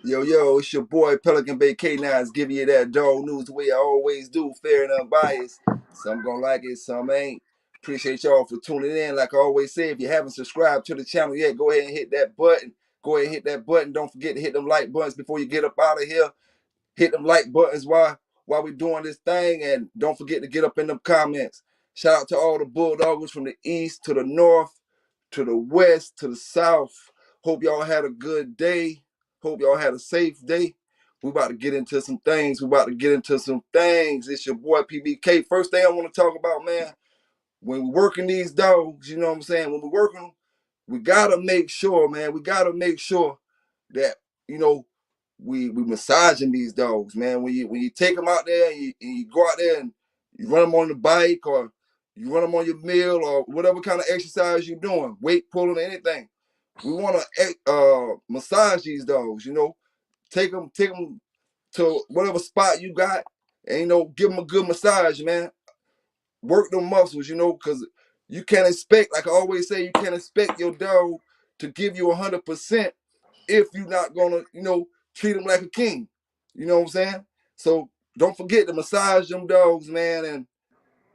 Yo, it's your boy Pelican Bay Kennels giving you that dog news the way I always do, fair and unbiased. Some gonna like it, some ain't. Appreciate y'all for tuning in. Like I always say, if you haven't subscribed to the channel yet, go ahead and hit that button. Go ahead and hit that button. Don't forget to hit them like buttons before you get up out of here. Hit them like buttons while we doing this thing, and don't forget to get up in them comments. Shout out to all the bulldoggers from the east to the north, to the west, to the south. Hope y'all had a good day. Hope y'all had a safe day. We about to get into some things. It's your boy PBK. First thing I want to talk about, man, when we're working these dogs, you know what I'm saying? When we're working them, we gotta make sure, man. We gotta make sure that you know we massaging these dogs, man. When you take them out there and you go out there and you run them on the bike or you run them on your meal or whatever kind of exercise you're doing, weight pulling, anything. We want to massage these dogs. Take them to whatever spot you got, and give them a good massage, man. Work them muscles, because you can't expect, like I always say, you can't expect your dog to give you 100% if you're not gonna, treat him like a king. You know what I'm saying? So don't forget to massage them dogs, man, and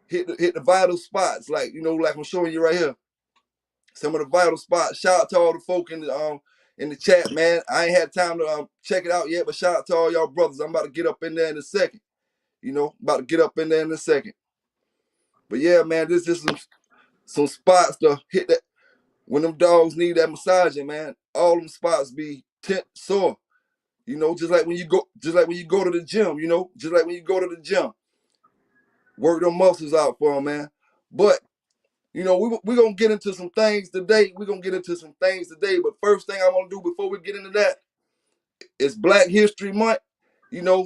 hit the vital spots, like I'm showing you right here. Some of the vital spots. Shout out to all the folk in the chat, man. I ain't had time to check it out yet, but shout out to all y'all brothers. I'm about to get up in there in a second. About to get up in there in a second. But yeah, man, this is some spots to hit that when them dogs need that massaging, man. All them spots be sore. Just like when you go to the gym, just like when you go to the gym, work them muscles out for them, man. But we're gonna get into some things today. But first thing I want to do before we get into that is Black History Month.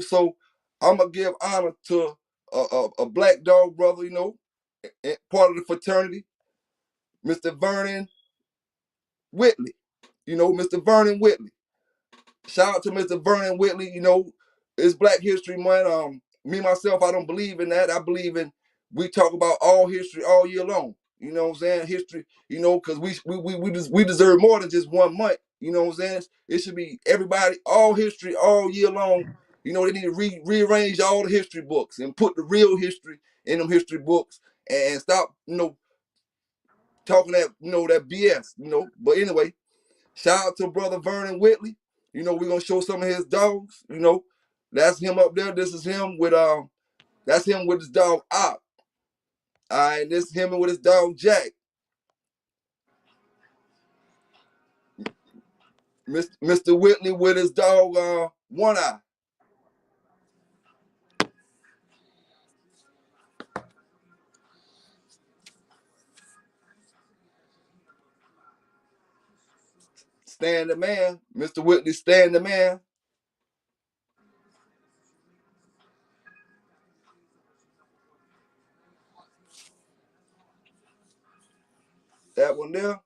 So I'm gonna give honor to a black dog brother, part of the fraternity, Mr. Vernon Whitley. Mr. Vernon Whitley. Shout out to Mr. Vernon Whitley. It's Black History Month. Me myself, I don't believe in that. I believe in we talk about all history all year long. You know what I'm saying? History, because we deserve more than just 1 month. You know what I'm saying? It should be everybody, all history all year long. They need to rearrange all the history books and put the real history in them history books and stop, talking that BS. But anyway, shout out to brother Vernon Whitley. We're gonna show some of his dogs. That's him up there. This is him with that's him with his dog Op. Alright, this is him with his dog Jack. Mr. Whitley with his dog One Eye. Stan the Man. Mr. Whitley Stan the Man. That one there.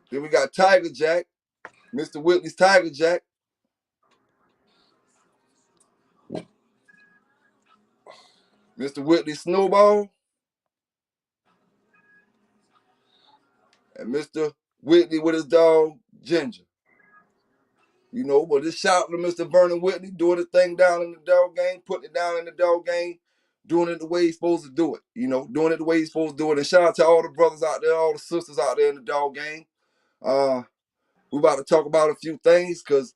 Then we got Tiger Jack. Mr. Whitley's Tiger Jack. Mr. Whitley Snowball. And Mr. Whitley with his dog Ginger. But just shout out to Mr. Vernon Whitley doing his thing down in the dog game, putting it down in the dog game, doing it the way he's supposed to do it. Doing it the way he's supposed to do it. And shout out to all the brothers out there, all the sisters out there in the dog game. We're about to talk about a few things because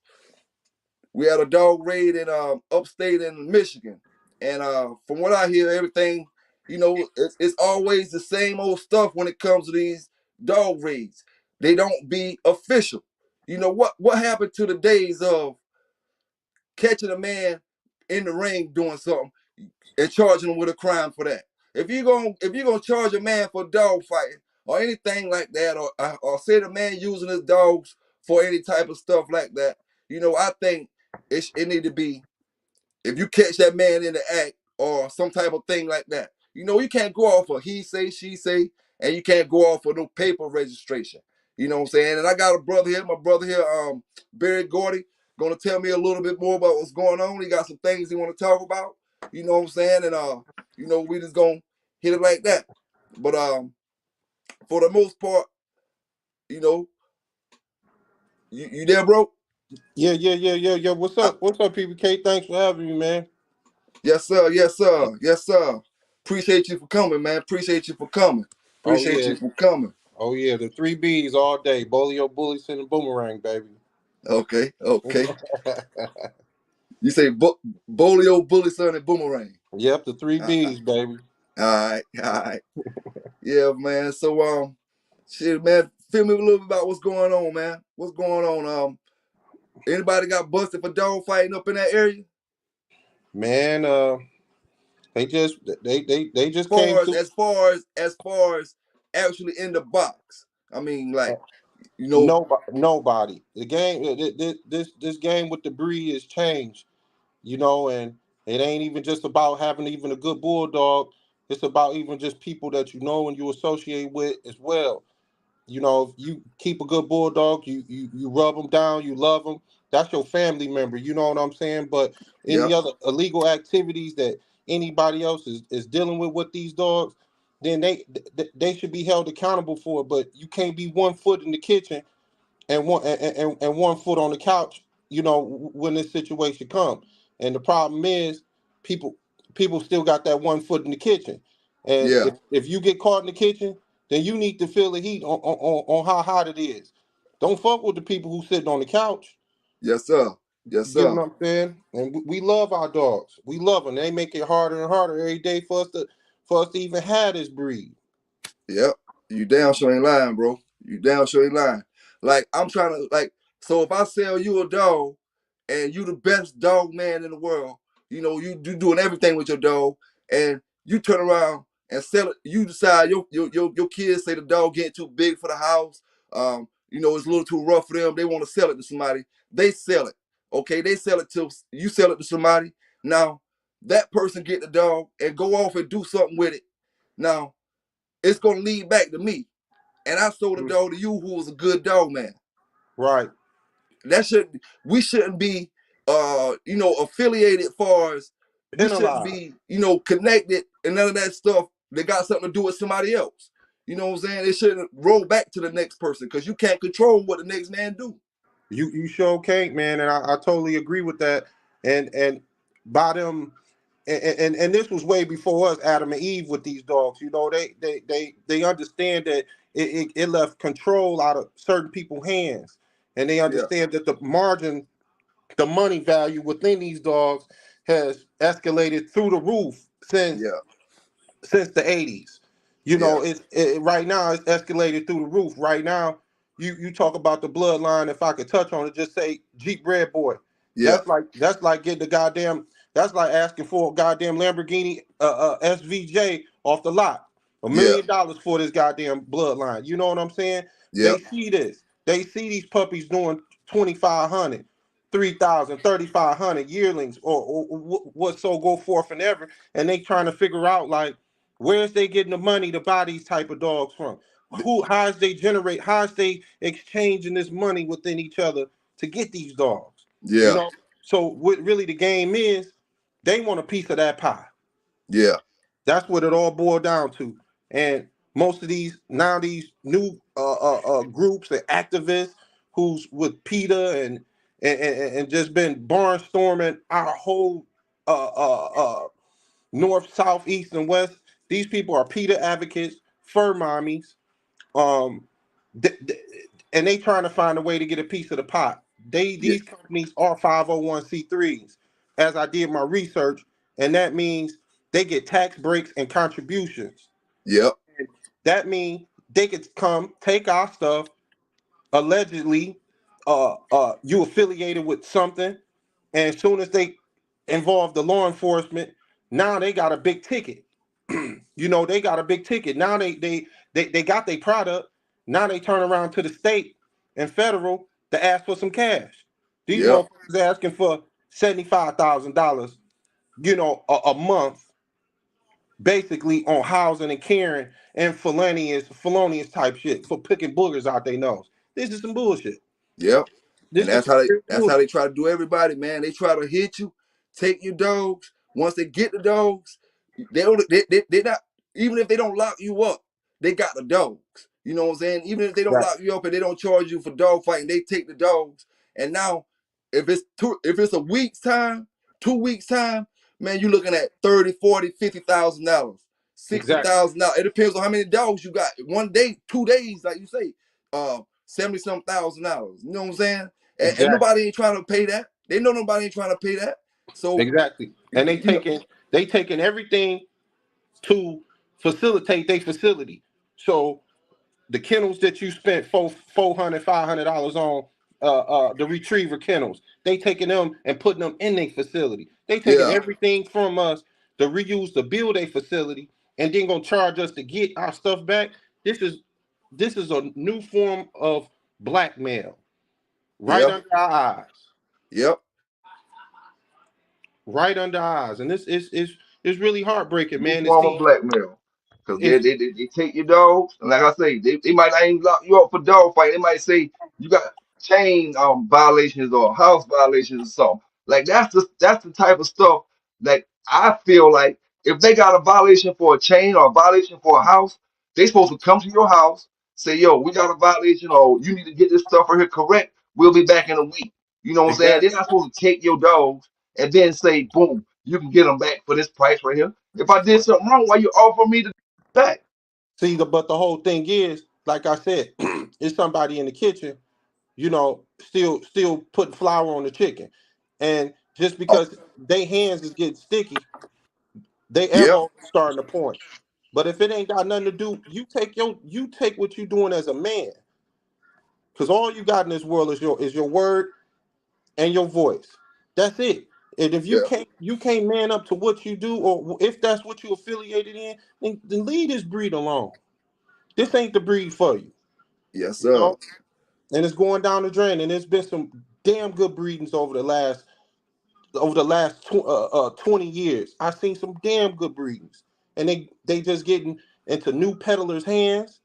we had a dog raid in upstate in Michigan. And from what I hear, everything, it's always the same old stuff when it comes to these dog raids. They don't be official. What happened to the days of catching a man in the ring doing something and charging him with a crime for that? If you're gonna charge a man for dog fighting or anything like that, or say the man using his dogs for any type of stuff like that, I think it need to be, if you catch that man in the act or some type of thing like that, you can't go off of he say, she say, and you can't go off of no paper registration. You know what I'm saying? And I got my brother here, Barry Gordy, gonna tell me a little bit more about what's going on. He got some things he want to talk about. You know what I'm saying? And we just gonna hit it like that. But for the most part, you know, you there, bro? Yeah. What's I, up? What's up, PBK? Thanks for having me, man. yes, sir. Yes, sir. Yes, sir. Appreciate you for coming, man. Appreciate you for coming. Oh Appreciate yeah. you for coming. Oh yeah. The three B's all day. Bolio, bully, send a boomerang, baby. Okay, okay. You say Bolio, Bully, Son, and Boomerang. Yep, the three Uh, B's, baby. all right, all right. Yeah, man. So, shit, man. Fill me a little bit about what's going on, man. What's going on? Anybody got busted for dog fighting up in that area? Man, they just they just came Far as through. far as actually in the box. I mean, like, you know, Nobody. The game, this game with the breed has changed, and it ain't even just about having even a good bulldog. It's about even just people that you know and you associate with as well. If you keep a good bulldog, you rub them down, you love them. That's your family member. You know what I'm saying? But yeah, any other illegal activities that anybody else is dealing with these dogs, then they should be held accountable for it. But you can't be 1 foot in the kitchen and 1 foot on the couch. When this situation comes, and the problem is people people still got that 1 foot in the kitchen, and yeah, if you get caught in the kitchen, then you need to feel the heat on how hot it is. Don't fuck with the people who sitting on the couch. yes, sir, yes, You get sir. what I'm saying? And we love our dogs. We love them. They make it harder and harder every day for us to even have this breed. Yep. You damn sure ain't lying, bro. You damn sure ain't lying. Like, I'm trying to, like, so if I sell you a dog and you the best dog man in the world, you doing everything with your dog, and you turn around and sell it, you decide your kids say the dog getting too big for the house, it's a little too rough for them, they want to sell it to somebody, they sell it. Okay, they sell it to you, sell it to somebody. Now, that person get the dog and go off and do something with it. Now, it's gonna lead back to me. And I sold a dog to you who was a good dog man. Right. We shouldn't be affiliated far as we shouldn't Penalized. be, connected and none of that stuff that got something to do with somebody else. You know what I'm saying? It shouldn't roll back to the next person because you can't control what the next man do. You sure can't, man, and I totally agree with that. And by them, and this was way before us, Adam and Eve, with these dogs. They understand that it left control out of certain people's hands, and they Yeah, understand that the margin, the money value within these dogs has escalated through the roof yeah, since the 80s. yeah, Right now it's escalated through the roof. Right now, you talk about the bloodline. If I could touch on it, just say Jeep Red Boy. yeah, That's like getting the goddamn. That's like asking for a goddamn Lamborghini SVJ off the lot. A yeah, million dollars for this goddamn bloodline. You know what I'm saying? yeah, They see this. They see these puppies doing 2,500, 3,000, 3,500 yearlings, or what so go forth and ever, and they trying to figure out, like, where's they getting the money to buy these type of dogs from? How's they generate? How's they exchanging this money within each other to get these dogs? You yeah, know. So what really the game is? They want a piece of that pie. yeah, That's what it all boiled down to. And most of these new groups and activists who's with PETA and just been barnstorming our whole north, south, east, and west. These people are PETA advocates, fur mommies, um, th- th- and they trying to find a way to get a piece of the pot. yeah, These companies are 501(c)(3)s, as I did my research, and that means they get tax breaks and contributions. yeah, That means they could come take our stuff. Allegedly, you affiliated with something, and as soon as they involve the law enforcement, now they got a big ticket. They got a big ticket. Now they got their product. Now they turn around to the state and federal to ask for some cash. These yeah, motherfuckers asking for $75,000, a month, basically on housing and caring and felonious type shit for picking boogers out their nose. This is some bullshit. yeah. And This is some real that's how they bullshit. try to do everybody, man. They try to hit you, take your dogs. Once they get the dogs, they not, even if they don't lock you up, they got the dogs. You know what I'm saying? Even if they don't Right. lock you up and they don't charge you for dog fighting, they take the dogs. And now, if it's a week's time, 2 weeks time, man, you're looking at 30, 40, $50,000, Exactly. $60,000. It depends on how many dogs you got. One day, 2 days, like you say, 70-some thousand. You know what I'm saying? And Exactly. nobody ain't trying to pay that. They know nobody ain't trying to pay that. So Exactly. And you know, they taking everything to facilitate their facility. So the kennels that you spent $400, $500 on, the retriever kennels, they taking them and putting them in their facility. They taking yeah, everything from us to reuse to build a facility, and then gonna charge us to get our stuff back. This is this is a new form of blackmail right yeah, under our eyes, yep, right under our eyes, and this is really heartbreaking, New man. To form of see blackmail. Because it's they take your dogs, and like I say, they might not even lock you up for dog fight. They might say you got chain violations or house violations or something. Like that's the type of stuff that I feel like if they got a violation for a chain or a violation for a house, they supposed to come to your house, say, yo, we got a violation, or you need to get this stuff right here correct. We'll be back in a week. You know what I'm saying? They're exactly. not supposed to take your dogs and then say, boom, you can get them back for this price right here. If I did something wrong, why you offer me to back? See, but the whole thing is, like I said, it's somebody in the kitchen, still putting flour on the chicken, and just oh, because they hands is getting sticky, they yep, elbow starting to point. But if it ain't got nothing to do, you take what you doing as a man, because all you got in this world is your word and your voice. That's it. And if yeah, you can't man up to what you do, or if that's what you affiliated in, then leave this breed alone. This ain't the breed for you. yes, You sir. know, and it's going down the drain. And there's been some damn good breedings over the last 20 years. I've seen some damn good breedings, and they just getting into new peddlers' hands.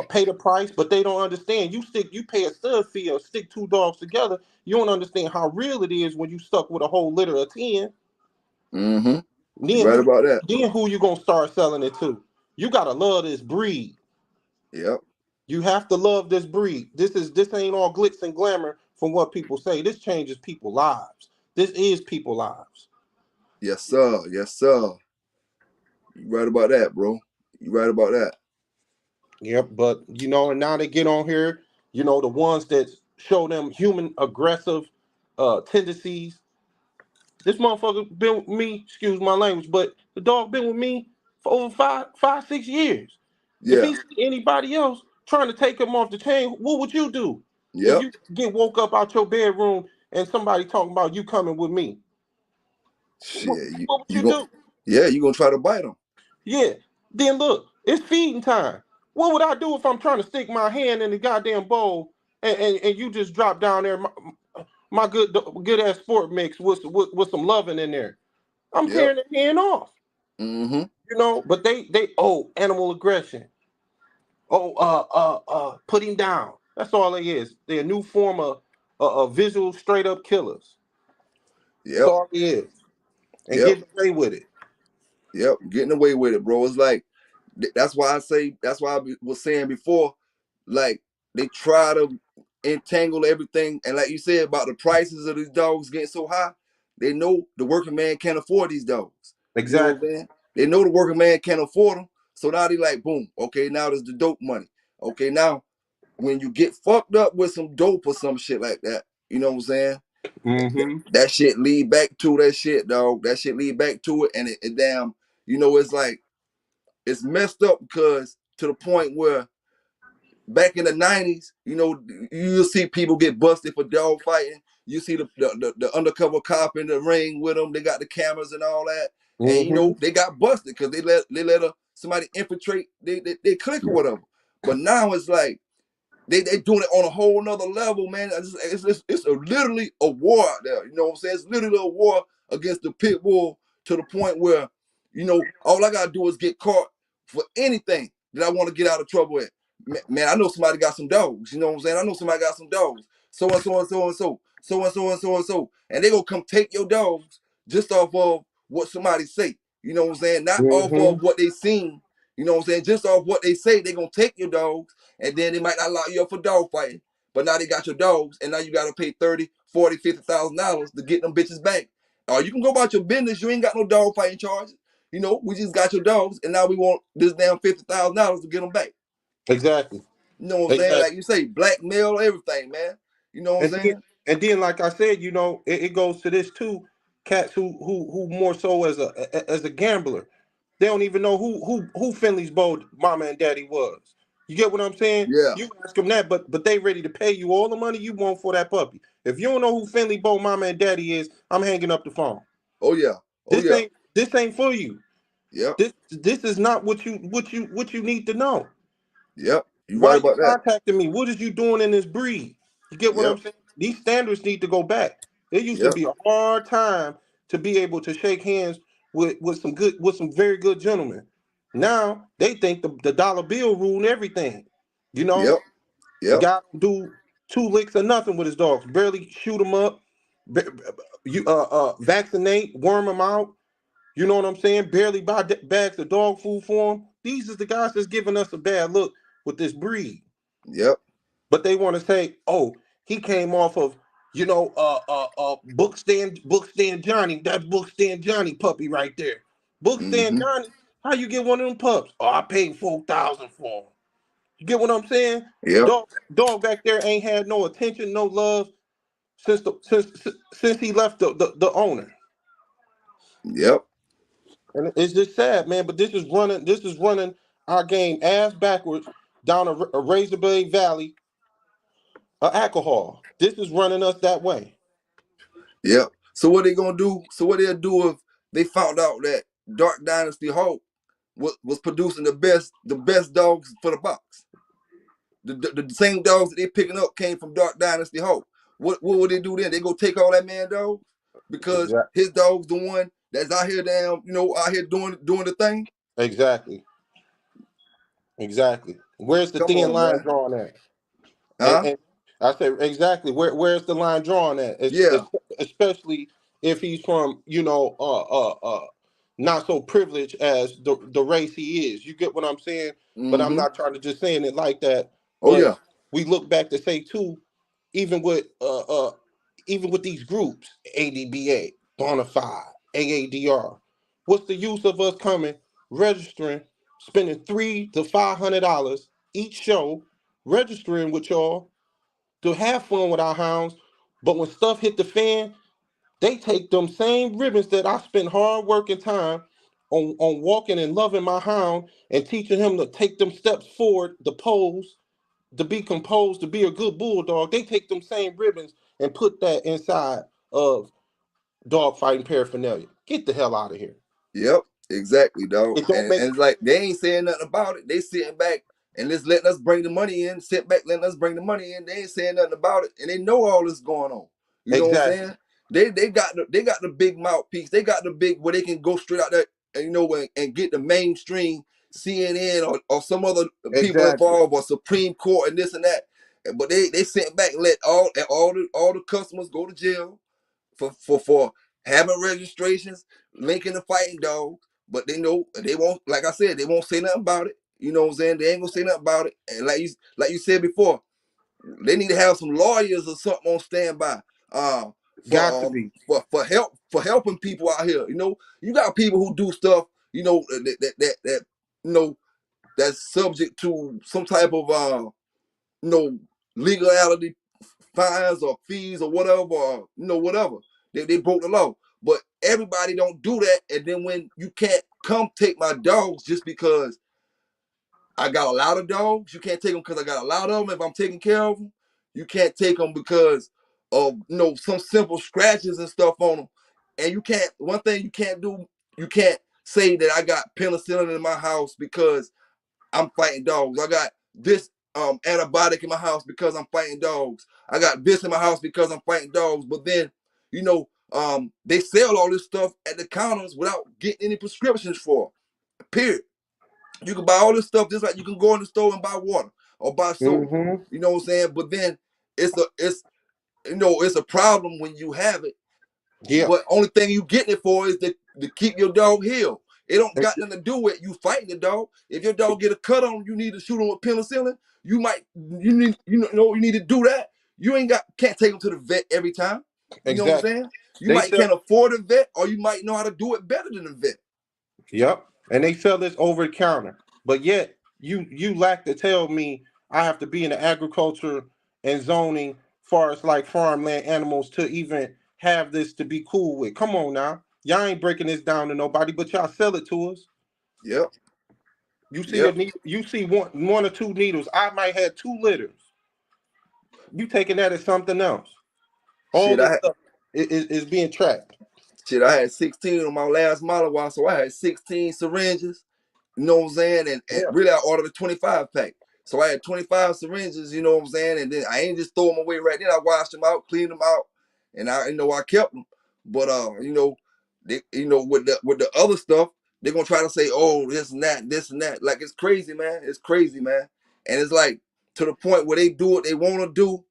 Pay the price, but they don't understand. You pay a stud fee or stick two dogs together. You don't understand how real it is when you stuck with a whole litter of 10. Mm-hmm. You Then right who about that. then who you gonna start selling it to? You gotta love this breed. Yep. You have to love this breed. This ain't all glitz and glamour from what people say. This changes people's lives. This is people's lives. Yes, sir. Yes, sir. You right about that, bro. You right about that. Yep, but and now they get on here, the ones that show them human aggressive tendencies. This motherfucker been with me, excuse my language, but the dog been with me for over 6 years. If Yeah. he see anybody else trying to take him off the chain, what would you do? If Yep. you get woke up out your bedroom and somebody talking about you coming with me, what, Shit. what would You you going do? yeah, you gonna try to bite them. Yeah. Then look, it's feeding time. What would I do if I'm trying to stick my hand in the goddamn bowl and you just drop down there my good ass sport mix with some loving in there? I'm Yep. tearing the hand off. Mm-hmm. But they animal aggression. Put him down. That's all they is. They're a new form of visual straight up killers. That's Yep. all he is. And Yep. getting away with it. Yep. Getting away with it, bro. It's like that's why was saying before, like they try to entangle everything, and like you said about the prices of these dogs getting so high, they know the working man can't afford these dogs. You know what I'm Exactly. saying? They know the working man can't afford them, so now they like, boom, okay, now there's the dope money. Okay, now when you get fucked up with some dope or some shit like that, you know what I'm saying? Mm-hmm. That shit lead back to that shit, dog. That shit lead back to it, and it damn, it's like it's messed up because to the point where back in the 90s, you'll see people get busted for dog fighting. You see the undercover cop in the ring with them. They got the cameras and all that, and Mm-hmm. they got busted because they let somebody infiltrate they click or whatever. But now it's like they doing it on a whole nother level, man. It's literally a war out there. You know what I'm saying? It's literally a war against the pit bull to the point where, all I gotta do is get caught for anything that I want to get out of trouble with. Man, I know somebody got some dogs. You know what I'm saying? I know somebody got some dogs. So and so and so and so, so and so and so and so, and they gonna come take your dogs just off of what somebody say. You know what I'm saying? Not off Mm-hmm. of what they seen. You know what I'm saying? Just off what they say, they gonna take your dogs, and then they might not lock you up for dog fighting. But now they got your dogs, and now you gotta pay 30, 40, $50,000 to get them bitches back. Or you can go about your business. You ain't got no dog fighting charges. You know, we just got your dogs, and now we want this damn $50,000 to get them back. Exactly. You know what I'm saying? Exactly. Like you say, blackmail, everything, man. You know what I'm And then, saying? like I said, it goes to this too. Cats who more so as a gambler, they don't even know who Finley's bold mama and daddy was. You get what I'm saying? Yeah. You ask them that, but they ready to pay you all the money you want for that puppy. If you don't know who Finley bold mama and daddy is, I'm hanging up the phone. Oh yeah. Oh This yeah. ain't for you. Yep. This is not what you need to know. Yep. You Why right are you about that. contacting me? What is you doing in this breed? You get what I'm Yep. saying? These standards need to go back. It used to Yep. be a hard time to be able to shake hands with some very good gentlemen. Now they think the dollar bill rule everything. You know, Yep. Yep. guy do two licks or nothing with his dogs. Barely shoot them up. You vaccinate, worm them out. You know what I'm saying? Barely buy bags of dog food for them. These is the guys that's giving us a bad look with this breed. Yep. But they want to say, oh, he came off of, bookstand Johnny. That's bookstand Johnny puppy right there. Bookstand Mm-hmm. Johnny. How you get one of them pups? Oh, I paid 4,000 for him. You get what I'm saying? Yep. Dog back there ain't had no attention, no love since he left the owner. Yep. And it's just sad, man. But this is running our game ass backwards down a razor blade valley of alcohol. This is running us that way. Yep. So what they gonna do? So what they'll do if they found out that Dark Dynasty Hulk was producing the best dogs for the box? The same dogs that they picking up came from Dark Dynasty Hulk. What would they do then? They go take all that man dogs because Exactly. his dog's the one that's out here damn, out here doing the thing. Exactly. Exactly. Where's the Come thin on, line man. drawn at? Huh? And I said exactly where's the line drawn at? Yeah. Especially if he's from not so privileged as the race he is. You get what I'm saying? But I'm Mm-hmm. not trying to just saying it like that. Oh But yeah. we look back to say too, even with even with these groups, ADBA, Bonafide, AADR, what's the use of us coming, registering, spending $300 to $500 each show, registering with y'all to have fun with our hounds, but when stuff hit the fan, they take them same ribbons that I spent hard work and time on walking and loving my hound and teaching him to take them steps forward, to pose, to be composed, to be a good bulldog. They take them same ribbons and put that inside of dog fighting paraphernalia. Get the hell out of here. Yep, exactly, dog. It don't And make it's like they ain't saying nothing about it. They sitting back and just letting us bring the money in. Sit back, letting us bring the money in. They ain't saying nothing about it, and they know all this going on. You know what I'm exactly, saying? They got the big mouthpiece. They got the big where they can go straight out there and and get the mainstream CNN or some other people exactly, involved or Supreme Court and this and that. But they sitting back and let all the customers go to jail for having registrations, linking the fighting dogs, but they know they won't. Like I said, they won't say nothing about it. You know what I'm saying? They ain't gonna say nothing about it. And like you said before, they need to have some lawyers or something on standby. Uh, got for to um be for helping people out here. You got people who do stuff. That that's subject to some type of you know legality, fines or fees or whatever, or whatever. They broke the law. But everybody don't do that. And then when you can't come take my dogs just because I got a lot of dogs, you can't take them because I got a lot of them if I'm taking care of them. You can't take them because of some simple scratches and stuff on them. And one thing you can't do, you can't say that I got penicillin in my house because I'm fighting dogs. I got this antibiotic in my house because I'm fighting dogs. I got this in my house because I'm fighting dogs. But then, they sell all this stuff at the counters without getting any prescriptions for it. Period. You can buy all this stuff just like you can go in the store and buy water or buy soap. mm-hmm. You know what I'm saying? But then it's a problem when you have it. Yeah, But only thing you getting it for is to keep your dog healed. It don't got nothing to do with you fighting the dog. If your dog get a cut on, you need to shoot him with penicillin. You need to do that. You ain't got can't take him to the vet every time. You know what I'm Exactly. saying? You They might sell. can't afford a vet, or you might know how to do it better than a vet. Yep. And they sell this over the counter. But yet you lack to tell me I have to be in the agriculture and zoning far as like farmland animals to even have this to be cool with. Come on now. Y'all ain't breaking this down to nobody, but y'all sell it to us. Yep, You see a yep. needle, you see one or two needles. I might have two litters. You taking that as something else. All Shit, this stuff is being tracked. I had 16 on my last model watch, so I had 16 syringes. You know what I'm saying? And Yeah. really, I ordered a 25 pack. So I had 25 syringes, you know what I'm saying? And then I ain't just throw them away right then. I washed them out, cleaned them out, and I kept them. But with the other stuff, they're gonna try to say, oh, this and that, this and that. Like it's crazy, man. It's crazy, man. And it's like to the point where they do what they want to do,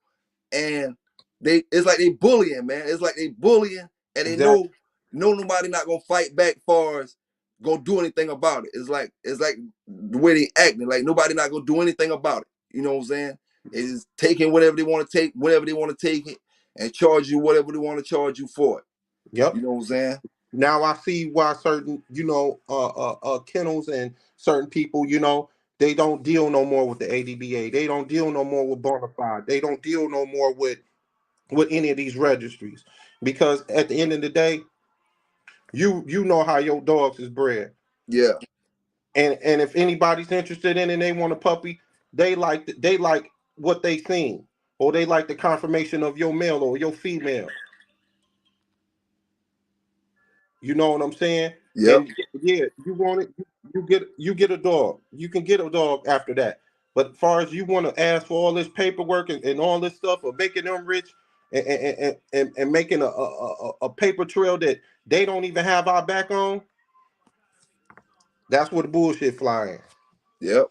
and it's like they bullying, man. It's like they bullying, and they Exactly. know nobody not gonna fight back far as gonna do anything about it. It's like the way they acting, like nobody not gonna do anything about it. You know what I'm saying? It's taking whatever they want to take, whenever they want to take it, and charge you whatever they want to charge you for it. You Yep. know what I'm saying? Now I see why certain, kennels and certain people, they don't deal no more with the ADBA. They don't deal no more with Bonafide. They don't deal no more with any of these registries, because at the end of the day, you know how your dogs is bred, Yeah, and if anybody's interested in it and they want a puppy, they like what they seen, or they like the confirmation of your male or your female. You know what I'm saying? yep, And yeah, you want it, you get a dog. You can get a dog after that. But as far as you want to ask for all this paperwork and all this stuff of making them rich and making a paper trail that they don't even have our back on, that's where the bullshit flying. yep.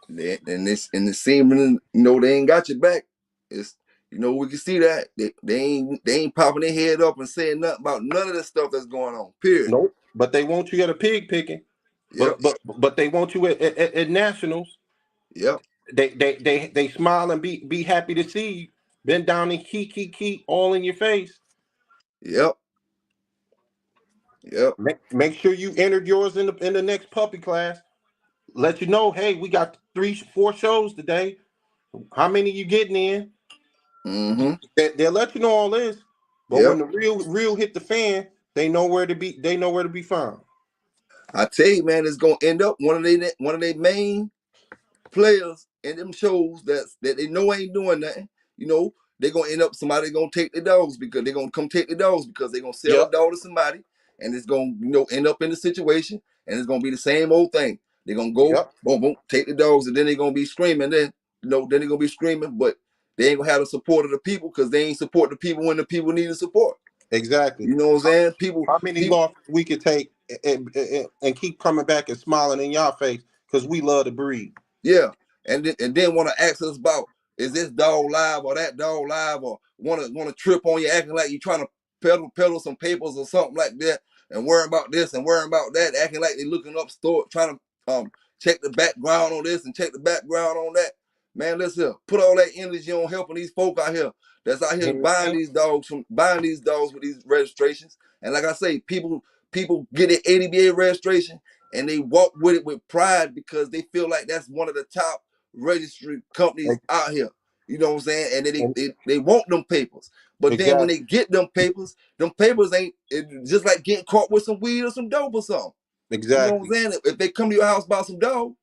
And it's seeming, they ain't got your back. It's we can see that they ain't popping their head up and saying nothing about none of the stuff that's going on. Period. Nope. But they want you at a pig picking. Yep, But they want you at nationals. yep, They smile and be happy to see you. Bend down and key all in your face. yep, yep. Make sure you entered yours in the next puppy class. Let you know, hey, we got 3 4 shows today. How many you getting in? Mm-hmm. They'll let you know all this. But when Yep. the real hit the fan, they know where to be. They know where to be found. I tell you, man, it's gonna end up one of their main players in them shows that they know ain't doing nothing. They're gonna end up somebody gonna take the dogs because they're gonna come take the dogs because they're gonna sell a Yep. dog to somebody, and it's gonna end up in the situation, and it's gonna be the same old thing. They're gonna go Yep. boom boom take the dogs, and then they're gonna be screaming. Then they're gonna be screaming, but they ain't gonna have the support of the people because they ain't support the people when the people need the support. Exactly. You know what I'm saying? People, How many people, losses we could take and keep coming back and smiling in your face because we love to breed. yeah, and then want to ask us about is this dog live or that dog live, or want to trip on you acting like you trying to peddle some papers or something like that, and worry about this and worry about that, acting like they looking up store trying to check the background on this and check the background on that. Man, listen, put all that energy on helping these folk out here that's out here Mhm. buying these dogs with these registrations. And like I say, people get an ADBA registration and they walk with it with pride because they feel like that's one of the top registry companies out here. You know what I'm saying? And they want them papers. But then when Exactly. they get them papers ain't just like getting caught with some weed or some dope or something. You know what I'm Exactly. saying? If they come to your house about some dog,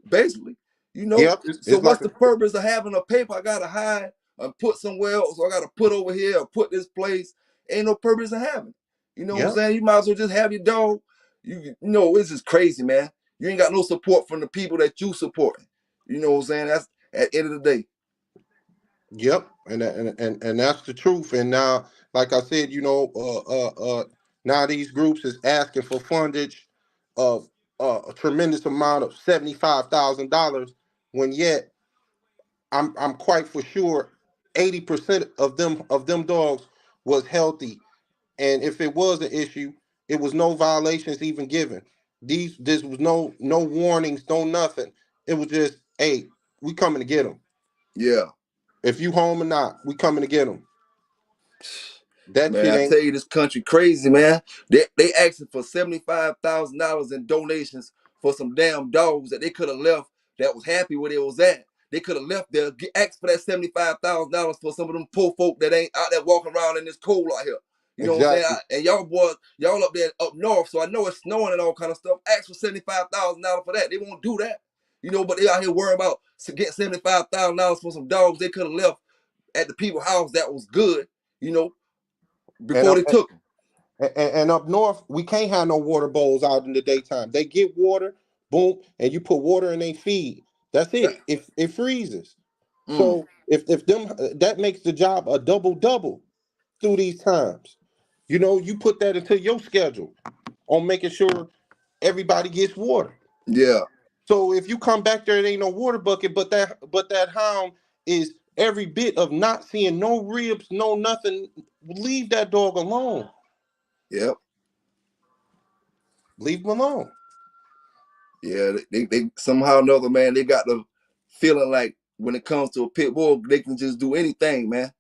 basically, you know. Yep. So It's what's like the purpose of having a paper I gotta hide and put somewhere else, or I gotta put over here or put this place? Ain't no purpose of having it. You know what I'm yep. saying? You might as well just have your dog. It's just crazy, man. You ain't got no support from the people that you supporting. You know what I'm saying? That's at the end of the day. Yep. And that's the truth. And now, like I said, now these groups is asking for fundage of a tremendous amount of $75,000, when yet I'm quite for sure 80% of them dogs was healthy. And if it was an issue, it was no violations even given. This was no warnings, no nothing. It was just, hey, we coming to get them. Yeah. If you home or not, we coming to get them. That Man, shit I ain't tell you, this country crazy, man. They asking for $75,000 in donations for some damn dogs that they could have left that was happy where they was at. They could have left there, asked for that $75,000 for some of them poor folk that ain't out there walking around in this cold out here. You know what I'm saying? exactly. And y'all boys, y'all up there up north, so I know it's snowing and all kind of stuff. Ask for $75,000 for that. They won't do that. You know, but they out here worrying about getting $75,000 for some dogs they could have left at the people's house that was good. You know, And before they took them. and up north, we can't have no water bowls out in the daytime. They get water, boom, and you put water in they feed. That's That, it. It freezes. mm, So if them that makes the job a double through these times. You know, you put that into your schedule on making sure everybody gets water. yeah, So if you come back there, it ain't no water bucket, but that hound is every bit of not seeing no ribs, no nothing. Leave that dog alone. yep, Leave him alone. yeah. They somehow or another, man, they got the feeling like when it comes to a pit bull, they can just do anything, man.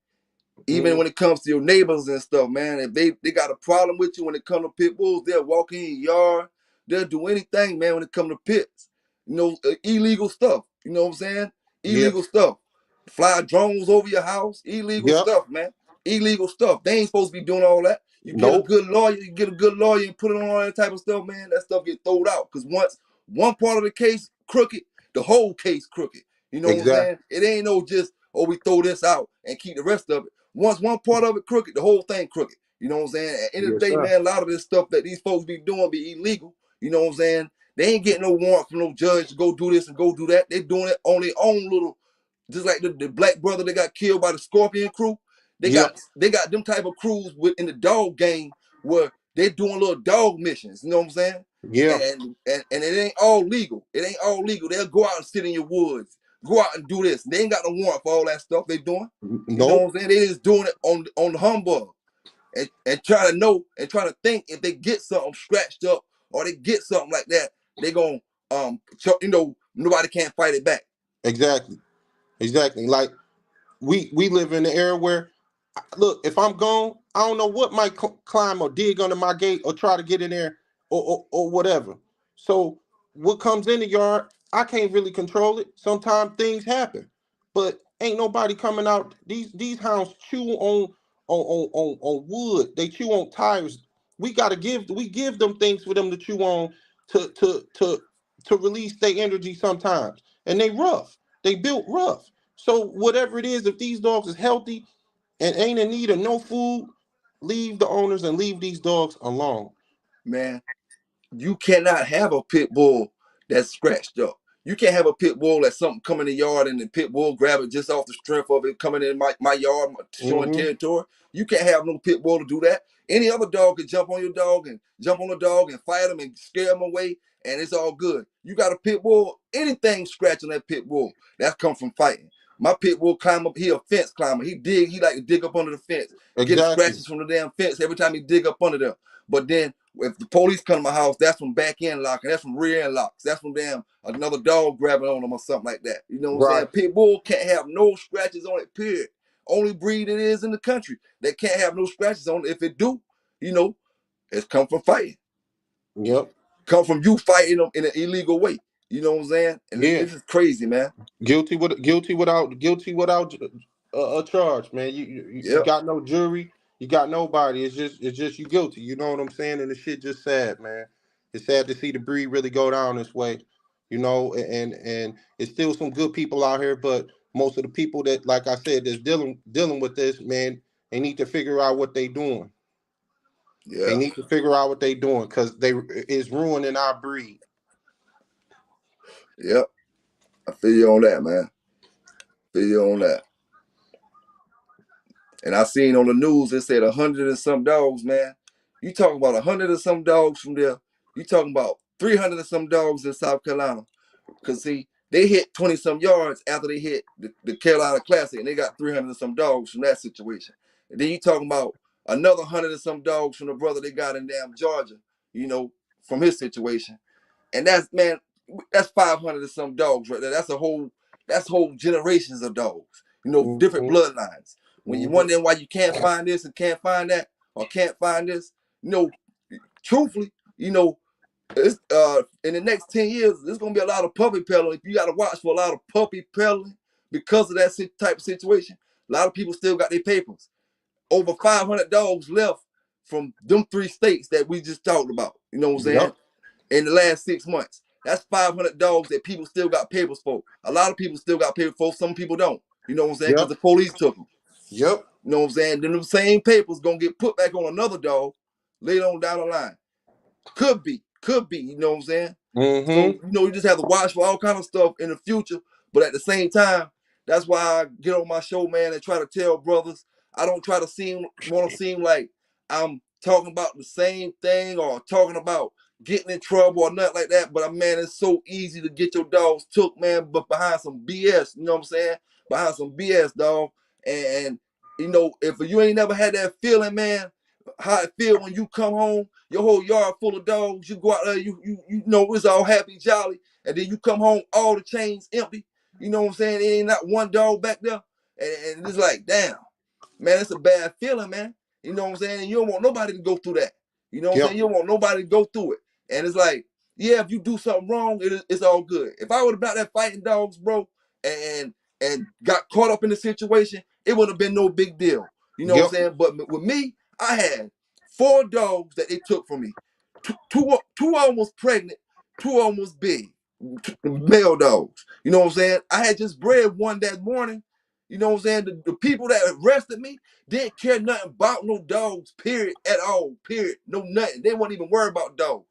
Even Mm, when it comes to your neighbors and stuff, man, if they got a problem with you when it comes to pit bulls, they'll walk in your yard, they'll do anything, man, when it comes to pits. You know, illegal stuff. You know what I'm saying? yep, Illegal stuff. Fly drones over your house, illegal yep. stuff, man. Illegal stuff. They ain't supposed to be doing all that. You get a Nope. good lawyer, you get a good lawyer and put it on all that type of stuff, man. That stuff get thrown out. Because once one part of the case crooked, the whole case crooked. You know what I'm Exactly. saying? It ain't no just, oh, we throw this out and keep the rest of it. Once one part of it crooked, the whole thing crooked. You know what I'm saying? At the end of Yes, the day, sir. man, a lot of this stuff that these folks be doing be illegal. You know what I'm saying? They ain't getting no warrant from no judge to go do this and go do that. They doing it on their own little, just like the black brother that got killed by the Scorpion crew. Yep. They got them type of crews in the dog game where they're doing little dog missions. You know what I'm saying? Yeah. And it ain't all legal. It ain't all legal. They'll go out and sit in your woods, go out and do this. They ain't got no warrant for all that stuff they doing. You know what Nope. I'm saying? They just doing it on the humbug and trying to know and trying to think if they get something scratched up or they get something like that, they gonna nobody can't fight it back. Exactly. Exactly. Like we live in the era where, look, if I'm gone, I don't know what might climb or dig under my gate or try to get in there or whatever. So what comes in the yard, I can't really control it. Sometimes things happen, but ain't nobody coming out. These hounds chew on wood. They chew on tires. We give them things for them to chew on to to to to release their energy sometimes, and they rough. They built rough. So whatever it is, if these dogs is healthy and ain't in need of no food, leave the owners and leave these dogs alone. Man, you cannot have a pit bull that's scratched up. You can't have a pit bull that something come in the yard and the pit bull grab it just off the strength of it coming in my yard showing Hmm. territory. You can't have no pit bull to do that. Any other dog could jump on your dog and jump on the dog and fight them and scare them away, and it's all good. You got a pit bull, anything scratching that pit bull, that come from fighting. My pit bull climb up, he a fence climber. He like to dig up under the fence, getting Exactly. scratches from the damn fence every time he dig up under there. But then if the police come to my house, that's from back end locking, that's from rear end locks, that's from damn another dog grabbing on them or something like that. You know what I'm saying? Right. Pit bull can't have no scratches on it, period. Only breed it is in the country that can't have no scratches on it. If it do, you know, it's come from fighting. Yep. Come from you fighting them in an illegal way. You know what I'm saying? And Yeah. this is crazy, man. Guilty without a charge, man. You Yep. got no jury. You got nobody. It's just you guilty. You know what I'm saying? And the shit just sad, man. It's sad to see the breed really go down this way. You know, and it's still some good people out here, but most of the people that, like I said, that's dealing with this, man, they need to figure out what they doing. They Yeah. need to figure out what they doing because they is ruining our breed. Yep. I feel you on that, man. Feel you on that. And I seen on the news it said 100 and some dogs, man. You talking about 100 and some dogs from there. You talking about 300 and some dogs in South Carolina. Cause see, they hit 20 some yards after they hit the Carolina Classic, and they got 300 and some dogs from that situation. And then you talking about another 100 and some dogs from the brother they got in damn Georgia, you know, from his situation. And that's, man, that's 500 and some dogs right there. That's whole generations of dogs. Different Mm-hmm. bloodlines. When you Mm-hmm. wondering why you can't find this and can't find that or can't find this, you know, truthfully, it's in the next 10 years, there's gonna be a lot of puppy peddling. If you gotta watch for a lot of puppy peddling because of that type of situation, a lot of people still got their papers. Over 500 dogs left from them 3 states that we just talked about. You know what I'm saying? Yep. In the last 6 months. That's 500 dogs that people still got papers for. A lot of people still got papers for. Some people don't. You know what I'm saying? Because Yep. the police took them. Yep. You know what I'm saying? Then the same papers gonna get put back on another dog later on down the line. Could be. You know what I'm saying? So, Mm-hmm. you just have to watch for all kind of stuff in the future. But at the same time, that's why I get on my show, man, and try to tell brothers. I don't try to want to seem like I'm talking about the same thing or talking about getting in trouble or nothing like that. But man, it's so easy to get your dogs took, man, but behind some BS. You know what I'm saying? Behind some BS, dog. And if you ain't never had that feeling, man, how it feel when you come home, your whole yard full of dogs. You go out there, you know it's all happy, jolly, and then you come home, all the chains empty. You know what I'm saying? It ain't not one dog back there, and it's like, damn, man, it's a bad feeling, man. You know what I'm saying? And you don't want nobody to go through that. You know what I'm saying? Yep. You don't want nobody to go through it. And it's like, yeah, if you do something wrong, it's all good. If I would have been out there fighting dogs, bro, and and got caught up in the situation, it would have been no big deal. You know what I'm Yep. saying? But with me, I had 4 dogs that they took from me. Two of them was pregnant, 2 of them was big, male dogs. You know what I'm saying? I had just bred one that morning. You know what I'm saying? The people that arrested me didn't care nothing about no dogs, period, at all, period. No nothing. They weren't even worried about dogs.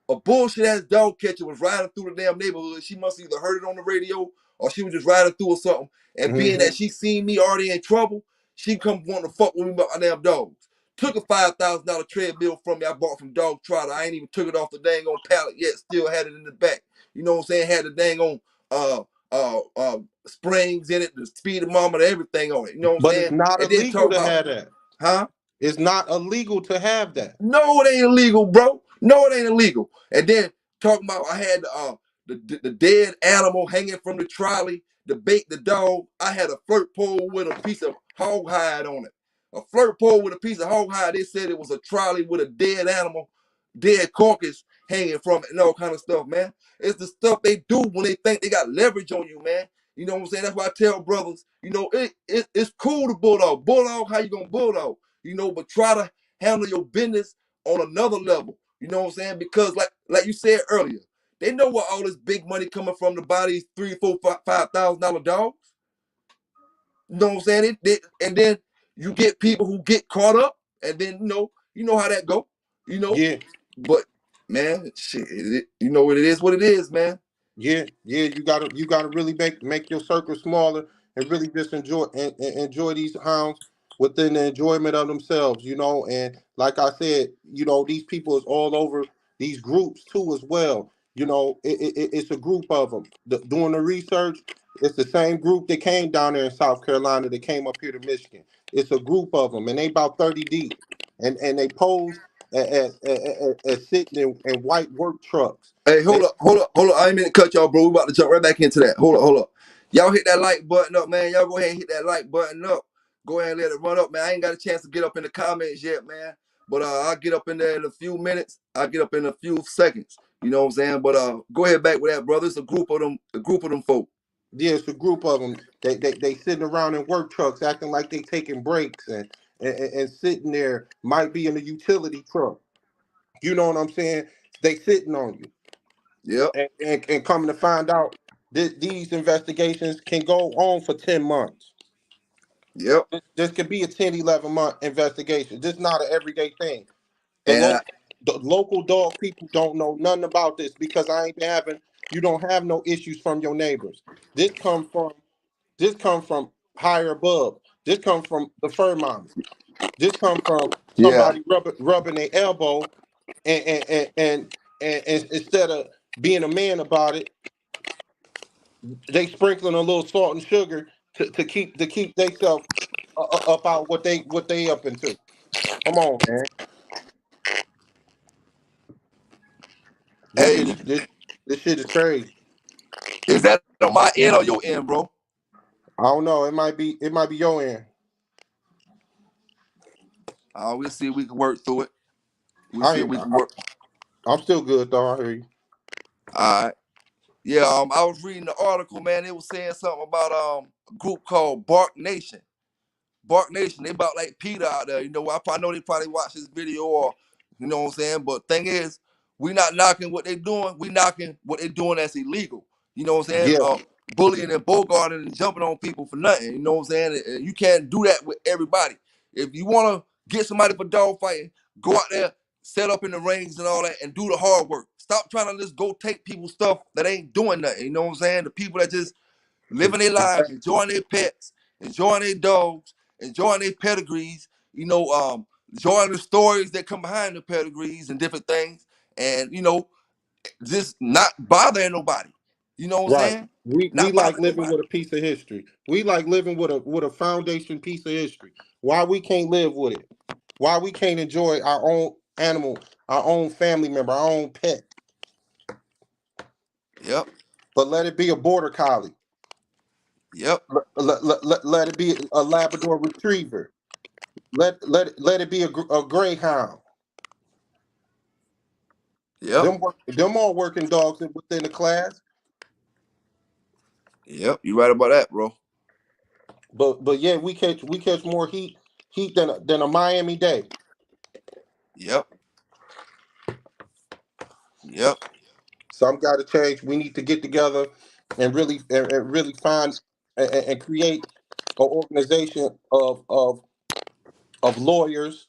A bullshit ass dog catcher was riding through the damn neighborhood. She must have either heard it on the radio or she was just riding through or something. And being Mm-hmm. that she seen me already in trouble, she come wanting to fuck with me about my damn dogs. Took a $5,000 treadmill from me I bought from Dog Trotter. I ain't even took it off the dang on pallet yet. Still had it in the back. You know what I'm saying? Had the dang on springs in it, the speedometer, everything on it. You know what I'm But it's saying? not And then illegal talk to about, have that. huh? It's not illegal to have that. No, it ain't illegal, bro. No, it ain't illegal. And then talking about I had the dead animal hanging from the trolley to bait the dog. I had a flirt pole with a piece of hog hide on it. A flirt pole with a piece of hog hide. They said it was a trolley with a dead animal, dead carcass hanging from it and all kind of stuff, man. It's the stuff they do when they think they got leverage on you, man. You know what I'm saying? That's why I tell brothers, it's cool to bulldog. Bulldog, how you gonna bulldog? But try to handle your business on another level. You know what I'm saying? Because like you said earlier, they know where all this big money coming from to buy these $3,000, $4,000, $5,000 dogs. You know what I'm saying? And then you get people who get caught up, and then you know how that go. You know, Yeah. but man, shit, it is what it is, man. Yeah, yeah, you gotta really make your circle smaller and really just enjoy these hounds within the enjoyment of themselves, And like I said, these people is all over these groups too as well. It's a group of them. Doing the research, it's the same group that came down there in South Carolina that came up here to Michigan. It's a group of them, and they about 30 deep, and they pose as sitting in white work trucks. Hey, They hold up. I ain't mean to cut y'all, bro. We about to jump right back into that. Hold up. Y'all hit that like button up, man. Y'all go ahead and hit that like button up. Go ahead and let it run up, man. I ain't got a chance to get up in the comments yet, man. But I'll get up in there in a few minutes. I'll get up in a few seconds. You know what I'm saying? But go ahead back with that, brother. It's a group of them folk. Yeah, it's a group of them. They sitting around in work trucks, acting like they taking breaks and sitting there. Might be in a utility truck. You know what I'm saying? They sitting on you, Yep, and coming to find out that these investigations can go on for 10 months. yep. This could be a 10, 11 month investigation. This is not an everyday thing. The And local the local dog people don't know nothing about this because I ain't having. You don't have no issues from your neighbors. This come from This come from higher above. This come from the fur mama. This come from yeah, somebody rubbing their elbow and instead of being a man about it, they sprinkling a little salt and sugar to keep themselves up out what they up into. Come on, man. This hey, shit is this. shit is crazy. Is that on my end or your end, bro? I don't know. It might be your end. We'll see if we can work through it. We'll I see if ain't, we can work. I'm still good though. I hear you. All right. Yeah, I was reading the article, man. It was saying something about a group called Bark Nation. Bark Nation, they about like Peter out there. I know they probably watch this video or what I'm saying. But thing is, we not knocking what they doing. We knocking what they doing that's illegal. You know what I'm saying? Yeah. Bullying and bogarting and jumping on people for nothing. You know what I'm saying? And you can't do that with everybody. If you want to get somebody for dog fighting, go out there, set up in the rings and all that, and do the hard work. Stop trying to just go take people's stuff that ain't doing nothing. You know what I'm saying? The people that just living their lives, enjoying their pets, enjoying their dogs, enjoying their pedigrees, enjoying the stories that come behind the pedigrees and different things, and just not bothering nobody. You know what I'm Right. saying? We Not like bothering living nobody. with a piece of history. We like living with a foundation piece of history. Why we can't live with it? Why we can't enjoy our own animal, our own family member, our own pet, Yep, but let it be a border collie. yep, Let it be a Labrador retriever. Let it be a greyhound. yep, Them all working dogs within the class. yep. You right about that, bro. But yeah, we catch more heat than a Miami Day. Yep, yep, Some got to change. We need to get together and really find and create an organization of lawyers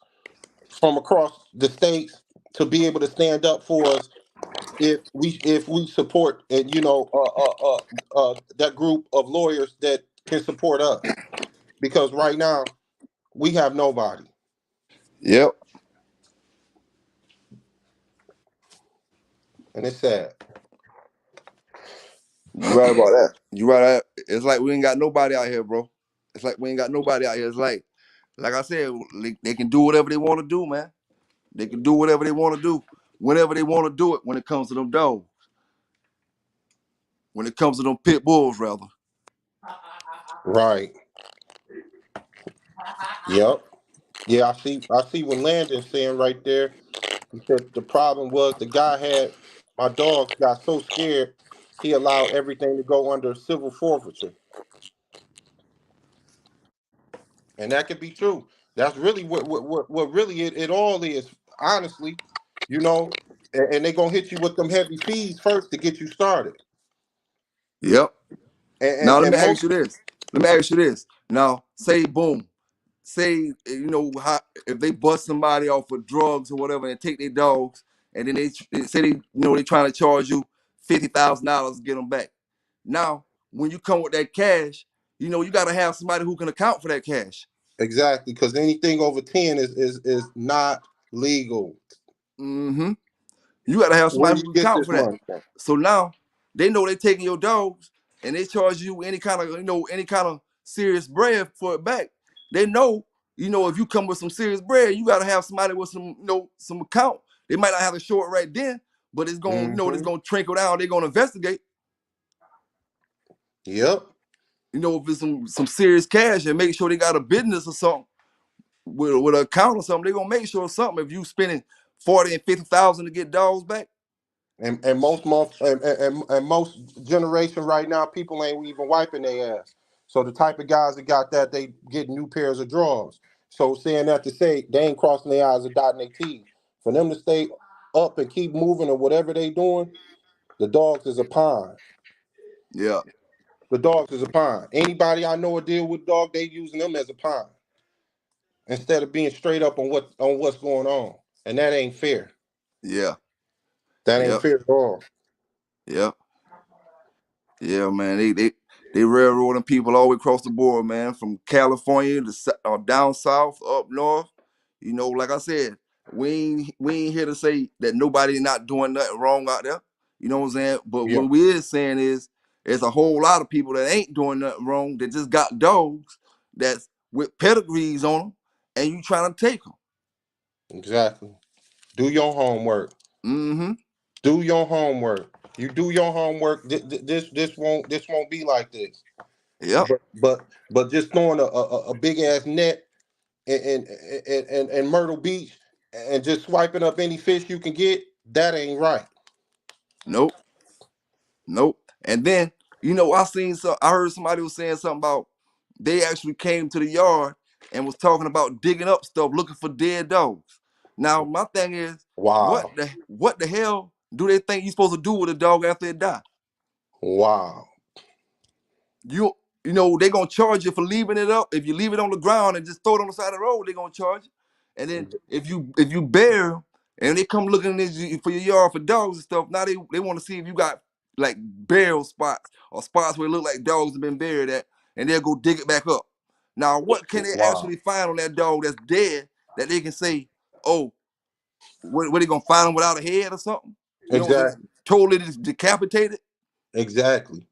from across the states to be able to stand up for us if we support and that group of lawyers that can support us, because right now we have nobody, yep. and it's sad. You right about that. You right. It's like we ain't got nobody out here, bro. It's like we ain't got nobody out here. It's like I said, they can do whatever they want to do, man. They can do whatever they want to do, whenever they want to do it. When it comes to them dogs, when it comes to them pit bulls, rather. Right. Yep. Yeah, I see what Landon's saying right there. He said the problem was the guy had my dogs got so scared he allowed everything to go under civil forfeiture. And that could be true. That's really what really it all is, honestly. You know, and they're gonna hit you with them heavy fees first to get you started. Yep. And Now and, let me and ask most you this. Let me ask you this. Now, say boom. Say how if they bust somebody off for drugs or whatever and take their dogs, and then they say they trying to charge you $50,000 to get them back. Now, when you come with that cash, you got to have somebody who can account for that cash. exactly, because anything over 10 is not legal. Mm-hmm. You got to have Where somebody you who can get account this for that. money from? So now they know they taking your dogs and they charge you any kind of serious bread for it back. They know if you come with some serious bread, you got to have somebody with some account. They might not have to show it right then, but it's Hmm. gonna trickle down. They're gonna investigate. Yep. If it's some serious cash and make sure they got a business or something with an account or something. They're gonna make sure something. If you spending 40 and 50,000 to get dogs back. And most generation right now, people ain't even wiping their ass. So the type of guys that got that, they get new pairs of drawers. So saying that to say they ain't crossing their eyes or dotting their T's. For them to stay up and keep moving or whatever they doing, the dogs is a pond. Yeah, The dogs is a pond. Anybody I know or deal with dog, they using them as a pond instead of being straight up on what's going on. And that ain't fair. yeah, That ain't yep, fair at all. yep. Yeah, man, they railroading people all the way across the board, man, from California to down south, up north. Like I said, we ain't here to say that nobody not doing nothing wrong out there. You know what I'm saying? But Yeah, what we is saying is, there's a whole lot of people that ain't doing nothing wrong. That just got dogs that's with pedigrees on them, and you trying to take them. exactly. Do your homework. Mm-hmm. Do your homework. You do your homework. This won't be like this. Yep. But just throwing a big ass net in Myrtle Beach and just swiping up any fish you can get, that ain't right. Nope. Nope. And then, I heard somebody was saying something about they actually came to the yard and was talking about digging up stuff, looking for dead dogs. Now, my thing is, Wow. what the hell do they think you're supposed to do with a dog after it die? Wow. You they're gonna charge you for leaving it up. If you leave it on the ground and just throw it on the side of the road, they're gonna charge you. And then if you bury them and they come looking for your yard for dogs and stuff, now they want to see if you got like burial spots or spots where it look like dogs have been buried at, and they'll go dig it back up. Now, what can they Wow. actually find on that dog that's dead that they can say, oh, what they gonna find them without a head or something? You know what I'm saying? Exactly. Totally decapitated. Exactly.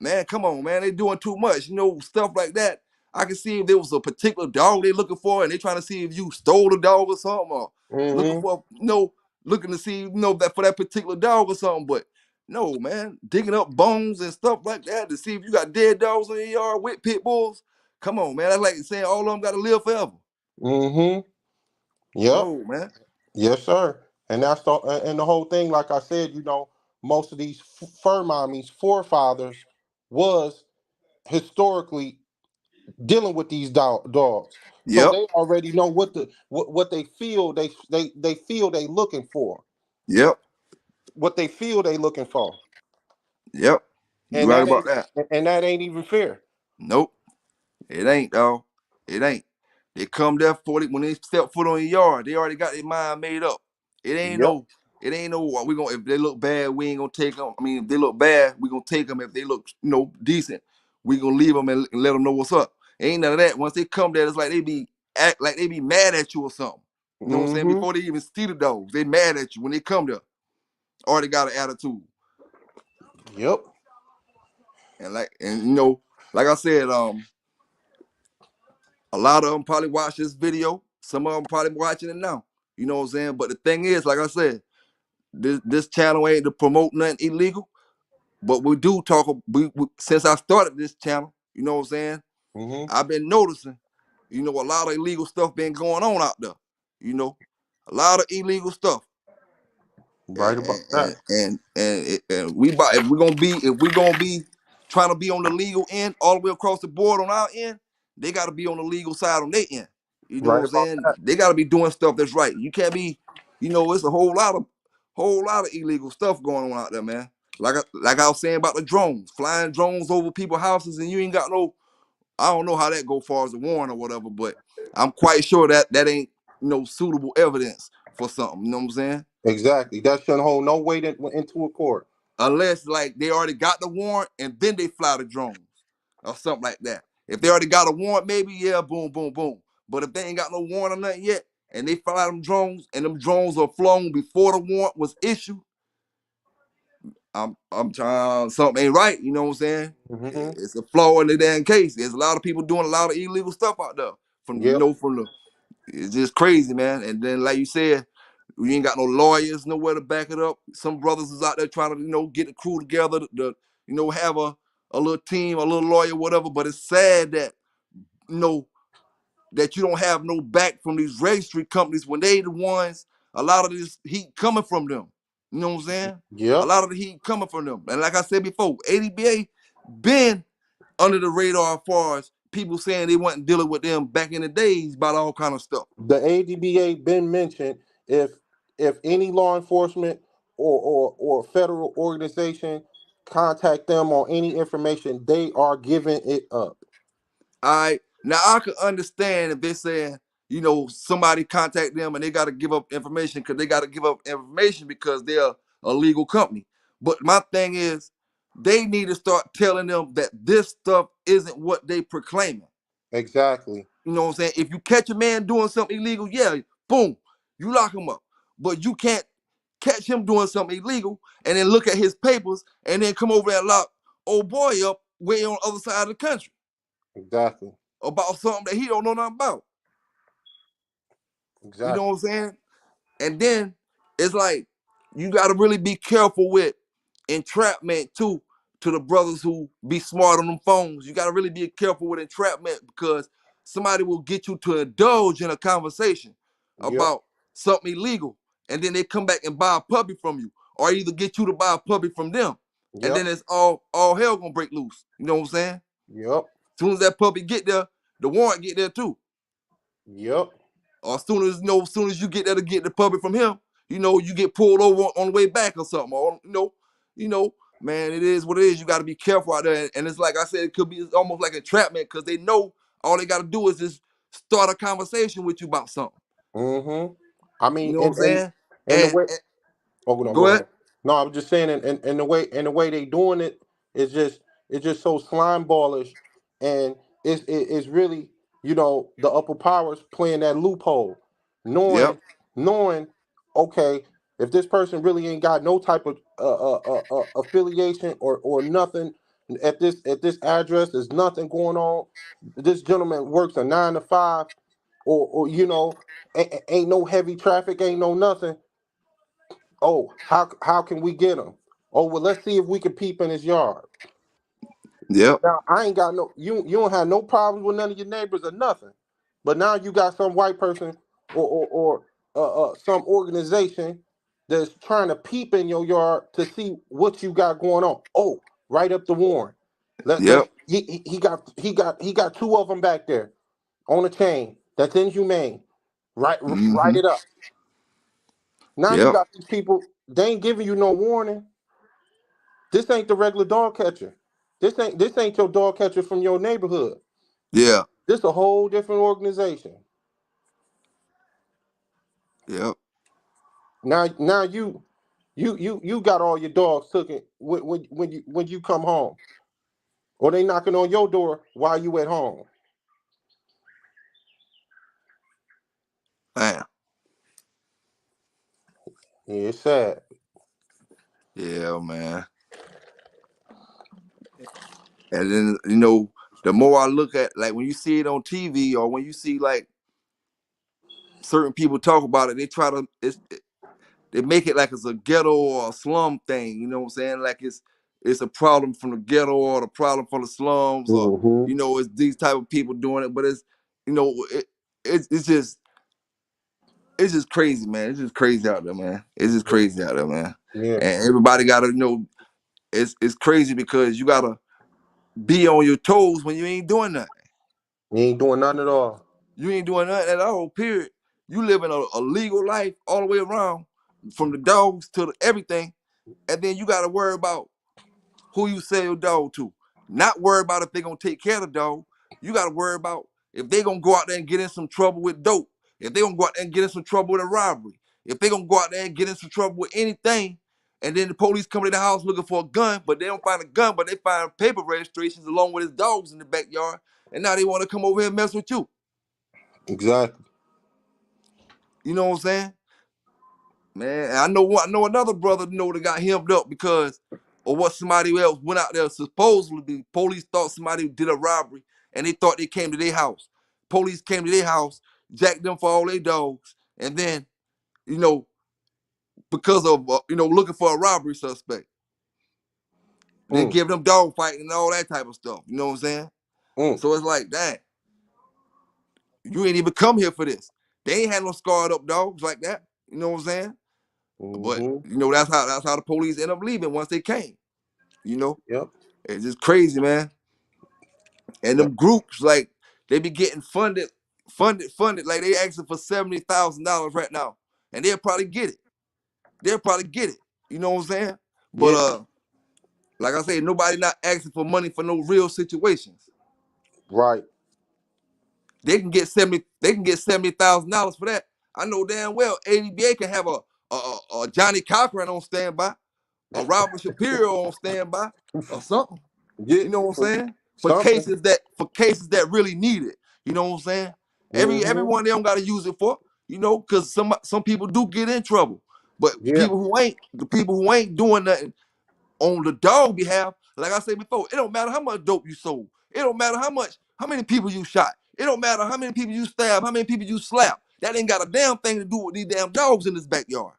Man, come on, man. They doing too much. Stuff like that. I can see if there was a particular dog they looking for and they trying to see if you stole the dog or something, or looking Mm-hmm. for, looking to see, that for that particular dog or something. But no, man, digging up bones and stuff like that to see if you got dead dogs in your yard with pit bulls. Come on, man. That's like saying all of them got to live forever. Mm-hmm. Yep. No, man. Yes, sir. And the whole thing. Like I said, most of these fur mommies forefathers was historically dealing with these dogs, so Yep. they already know what they feel they feel they looking for, Yep. what they feel they looking for, Yep. You and right that about ain't that. and that ain't even fair. Nope. It ain't, dog. It ain't. They come there for it when they step foot on your yard. They already got their mind made up. It ain't Yep. no. It ain't no. We gonna if they look bad, we ain't gonna take them. I mean, if they look bad, we gonna take them. If they look, decent, we gonna leave them and let them know what's up. Ain't none of that. Once they come there, it's like they be act like they be mad at you or something. You know what I'm saying? Mm-hmm. Before they even see the dogs, they mad at you when they come there. Already got an attitude. Yep. Like I said, a lot of them probably watch this video. Some of them probably watching it now. You know what I'm saying? But the thing is, like I said, this channel ain't to promote nothing illegal. But we do talk. We since I started this channel, you know what I'm saying? Mm-hmm. I've been noticing, a lot of illegal stuff been going on out there. You know, a lot of illegal stuff. Right and about and that. and, and if we're gonna be trying to be on the legal end all the way across the board on our end, they got to be on the legal side on their end. You know what Right I'm about saying? that. They got to be doing stuff that's right. You can't be, it's a whole lot of illegal stuff going on out there, man. Like I was saying about the drones, flying drones over people's houses, and you ain't got no. I don't know how that go far as a warrant or whatever, but I'm quite sure that ain't no suitable evidence for something. You know what I'm saying? Exactly. That shouldn't hold no weight into a court. Unless like they already got the warrant and then they fly the drones or something like that. If they already got a warrant, maybe yeah, boom, boom, boom. But if they ain't got no warrant or nothing yet, and they fly them drones and them drones are flown before the warrant was issued, I'm trying something ain't right. You know what I'm saying? Mm-hmm. It's a flaw in the damn case. There's a lot of people doing a lot of illegal stuff out there. Yep. From the it's just crazy, man. And then like you said, we ain't got no lawyers nowhere to back it up. Some brothers is out there trying to, get the crew together to have a little team, a little lawyer, whatever. But it's sad that, you know, that you don't have no back from these registry companies when they the ones, a lot of this heat coming from them. You know what I'm saying? A Yep. lot of the heat coming from them. And like I said before, ADBA been under the radar as far as people saying they wasn't dealing with them back in the days about all kind of stuff. The ADBA been mentioned. If any law enforcement or federal organization contact them on any information, they are giving it up. All right. Now I could understand if they saying, somebody contact them and they got to give up information because they got to give up information because they're a legal company. But my thing is, they need to start telling them that this stuff isn't what they proclaiming. Exactly. You know what I'm saying? If you catch a man doing something illegal, yeah, boom, you lock him up. But you can't catch him doing something illegal and then look at his papers and then come over and lock old boy up way on the other side of the country Exactly. about something that he don't know nothing about. You know Exactly. what I'm saying? And then it's like you got to really be careful with entrapment too, to the brothers who be smart on them phones. You gotta really be careful with entrapment, because somebody will get you to indulge in a conversation Yep. about something illegal, and then they come back and buy a puppy from you, or either get you to buy a puppy from them, and Yep. then it's all hell gonna break loose. You know what I'm saying? Yep. As soon as that puppy get there, the warrant get there too. Yep. Or as soon as you get there to get the puppy from him, you get pulled over on the way back or something. Or man, it is what it is. You got to be careful out there. And it's like I said, it could be almost like entrapment, because they know all they got to do is just start a conversation with you about something. Mm-hmm. I You mean, know what I'm saying? and the And, way. and Oh no, go go ahead. ahead. No, I'm just saying, and the way they doing it is just it's just so slime ballish, and it's really the upper powers playing that loophole, Yep. knowing okay, if this person really ain't got no type of affiliation or nothing at this address, there's nothing going on. This gentleman works a 9 to 5, or ain't no heavy traffic, ain't no nothing. Oh, how can we get him? Oh, well, let's see if we can peep in his yard. Yep. Now, I ain't got no you don't have no problems with none of your neighbors or nothing. But now you got some white person or some organization that's trying to peep in your yard to see what you got going on. Oh, write up the warrant. Let's Yep. he got two of them back there on a chain. That's inhumane. Write Mm-hmm. it up. Now you Yep. got these people, they ain't giving you no warning. This ain't the regular dog catcher. This ain't your dog catcher from your neighborhood. Yeah. This a whole different organization. Yep. Now you got all your dogs taken when you come home, or they knocking on your door while you at home. Man. Yeah, it's sad. Yeah, man. And then the more I look at, like, when you see it on TV, or when you see like certain people talk about it, they try to they make it like it's a ghetto or a slum thing. You know what I'm saying? Like it's a problem from the ghetto, or the problem from the slums, or Mm-hmm. it's these type of people doing it. But it's you know it, it's just crazy, man. It's just crazy out there, man. It's just crazy out there, man. Yeah, And everybody gotta it's crazy, because you gotta be on your toes when you ain't doing nothing. you ain't doing nothing at all. You ain't doing nothing at all, period. You living a legal life all the way around, from the dogs to everything. And then you got to worry about who you sell your dog to. Not worry about if they're going to take care of the dog. You got to worry about if they're going to go out there and get in some trouble with dope. If they're going to go out there and get in some trouble with a robbery. If they're going to go out there and get in some trouble with anything. And then the police come to the house looking for a gun, but they don't find a gun, but they find paper registrations along with his dogs in the backyard. And now they want to come over here and mess with you. Exactly. You know what I'm saying? Man, I know another brother that got hemmed up because of what somebody else went out there. Supposedly, the police thought somebody did a robbery, and they thought they came to their house. Police came to their house, jacked them for all their dogs, and then, you know, because of looking for a robbery suspect, they Mm, give them dog fighting and all that type of stuff. You know what I'm saying? mm, So it's like, dang, you ain't even come here for this. They ain't had no scarred up dogs like that. You know what I'm saying? But mm-hmm. that's how the police end up leaving once they came. You know, Yep. it's just crazy, man. And Yep. them groups, like, they be getting funded. Like, they asking for $70,000 right now, and they'll probably get it. They'll probably get it. You know what I'm saying? But Yeah. like I say, nobody not asking for money for no real situations. Right. They can get $70,000 for that. I know damn well ADBA can have a Johnny Cochran on standby, a Robert Shapiro on standby, or something. Yeah. You know what I'm saying? For Something. cases that really need it. You know what I'm saying? Mm-hmm. Everyone they don't gotta use it for, because some people do get in trouble. But Yeah. the people who ain't doing nothing on the dog behalf, like I said before, it don't matter how much dope you sold. It don't matter how many people you shot. It don't matter how many people you stabbed, how many people you slapped. That ain't got a damn thing to do with these damn dogs in this backyard.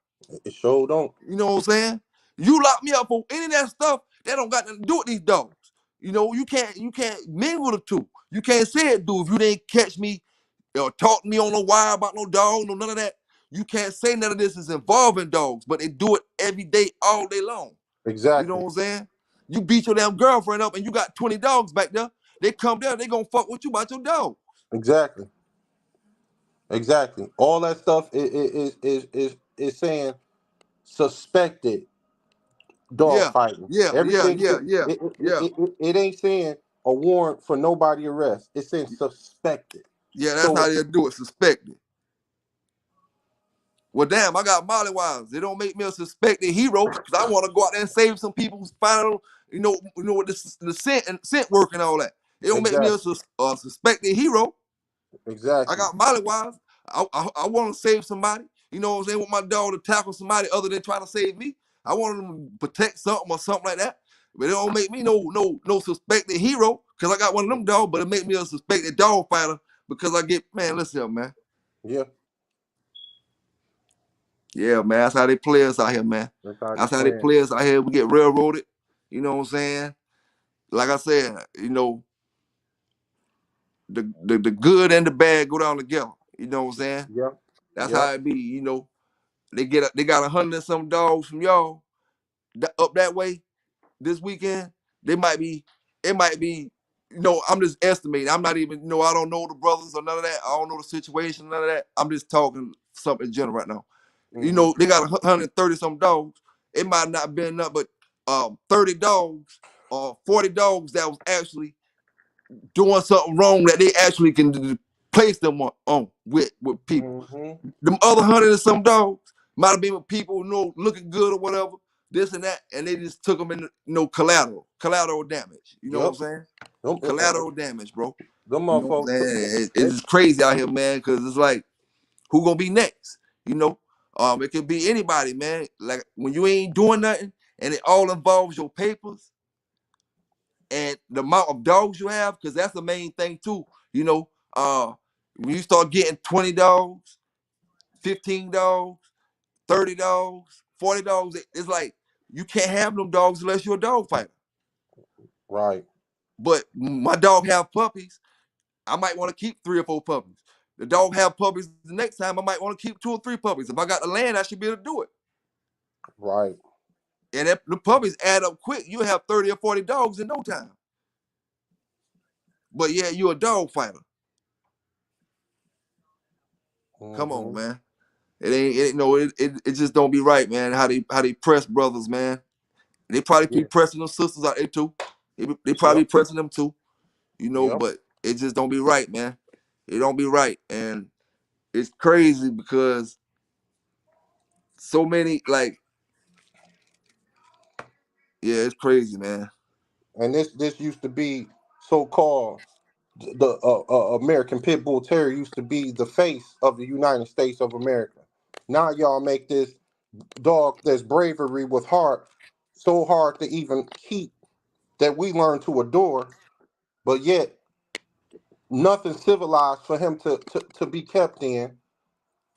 It sure don't. You know what I'm saying? You lock me up for any of that stuff that don't got nothing to do with these dogs. You can't mingle the two. You can't say it, dude, if you didn't catch me or talk to me on no wire about no dog, no none of that. You can't say none of this is involving dogs, but they do it every day, all day long. You know Exactly. what I'm saying? You beat your damn girlfriend up and you got 20 dogs back there. They come there, they gonna fuck with you about your dog. Exactly. Exactly. All that stuff is saying suspected dog Yeah, fighting. yeah, yeah, Everything yeah, yeah, yeah. it ain't saying a warrant for nobody arrest. It's saying suspected. Yeah, that's So how they do it, suspected. Well, damn, I got Molly Wives. They don't make me a suspected hero because I want to go out there and save some people's final, with the scent work and all that. They don't make me exactly. a suspected hero. I Exactly. got Molly Wives. I want to save somebody. You know what I'm saying? Want my dog to tackle somebody other than trying to save me. I want them to protect something or something like that. But it don't make me no suspected hero because I got one of them dogs, but it make me a suspected dog fighter because I get, man, listen here, man. Yeah. Yeah, man, that's how they play us out here, man. That's how they That's how they playing. play us out here. We get railroaded. You know what I'm saying? Like I said, the good and the bad go down together. You know what I'm saying? Yep. That's how Yep. it be. They got 100 and some dogs from y'all up that way this weekend. They might be, it might be, I'm just estimating. I'm not even, I don't know the brothers or none of that. I don't know the situation, none of that. I'm just talking something in general right now. Hmm. They got 130 some dogs. It might not been nothing but 30 dogs or 40 dogs that was actually doing something wrong that they actually can place them on with people. Hmm. Them other 100 and some dogs might have been with people, looking good or whatever, this and that, and they just took them in, collateral damage. You know what I'm Yep. saying? Them, Collateral damage, bro. them You know what I'm motherfuckers. saying? They, It's crazy out here, man, because it's like, who gonna be next? You know, it could be anybody, man. Like when you ain't doing nothing and it all involves your papers and the amount of dogs you have, because that's the main thing too. You know, uh, when you start getting 20 dogs, 15 dogs, 30 dogs, 40 dogs, it's like you can't have them dogs unless you're a dog fighter. right. But my dog have puppies. I might want to keep 3 or 4 puppies. The dog have puppies the next time. I might want to keep 2 or 3 puppies. If I got the land, I should be able to do it. Right. And if the puppies add up quick, you'll have 30 or 40 dogs in no time. But yeah, you're a dog fighter. Come on, Hmm. man. It just don't be right, man. How they press brothers, man. They probably be Yeah. pressing them sisters out there too. They probably Yep. pressing them too, Yep. but it just don't be right, man. It don't be right. And it's crazy because so many, like, yeah, it's crazy, man. And this used to be so called the American Pit Bull Terrier used to be the face of the United States of America. Now y'all make this dog that's bravery with heart so hard to even keep that we learn to adore, but yet nothing civilized for him to be kept in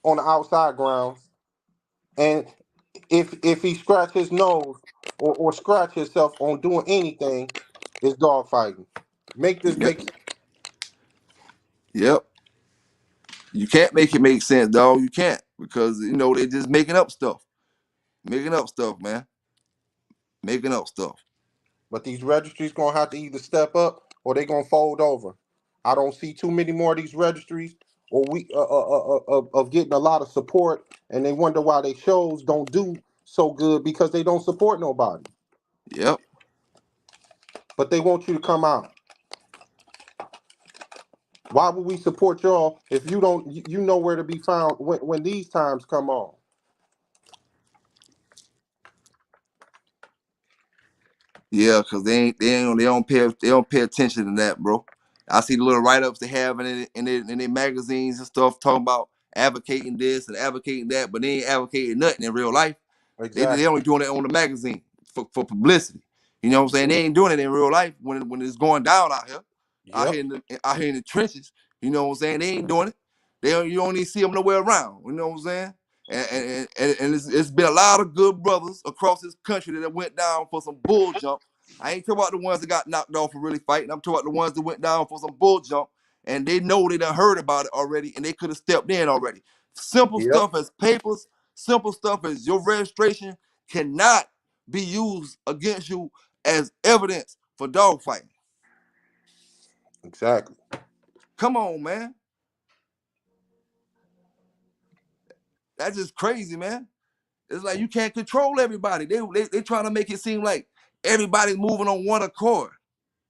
on the outside grounds. And if he scratch his nose or scratch himself on doing anything, it's dog fighting. Make this Yep, make yep. You can't make it make sense, dog. You can't because they just making up stuff, man, making up stuff. But these registries gonna have to either step up or they gonna fold over. I don't see too many more of these registries, or we of getting a lot of support, and they wonder why they shows don't do so good because they don't support nobody. Yep, But they want you to come out. Why would we support y'all if you don't? You know where to be found when these times come on. yeah, because they don't pay attention to that, bro. I see the little write ups they have in their magazines and stuff talking about advocating this and advocating that, but they ain't advocating nothing in real life. They Exactly. only doing it on the magazine for publicity. You know what I'm saying? They ain't doing it in real life when it's going down out here, Yep. out here in the trenches. You know what I'm saying? They ain't doing it. You don't even see them nowhere around. You know what I'm saying? And it's been a lot of good brothers across this country that went down for some bull jump. I ain't talking about the ones that got knocked off for really fighting. I'm talking about the ones that went down for some bull jump, and they know they done heard about it already, and they could have stepped in already. Simple Yep. stuff as papers, simple stuff as your registration cannot be used against you as evidence for dog fighting. Exactly. Come on, man. That's just crazy, man. It's like you can't control everybody. They trying to make it seem like everybody's moving on one accord.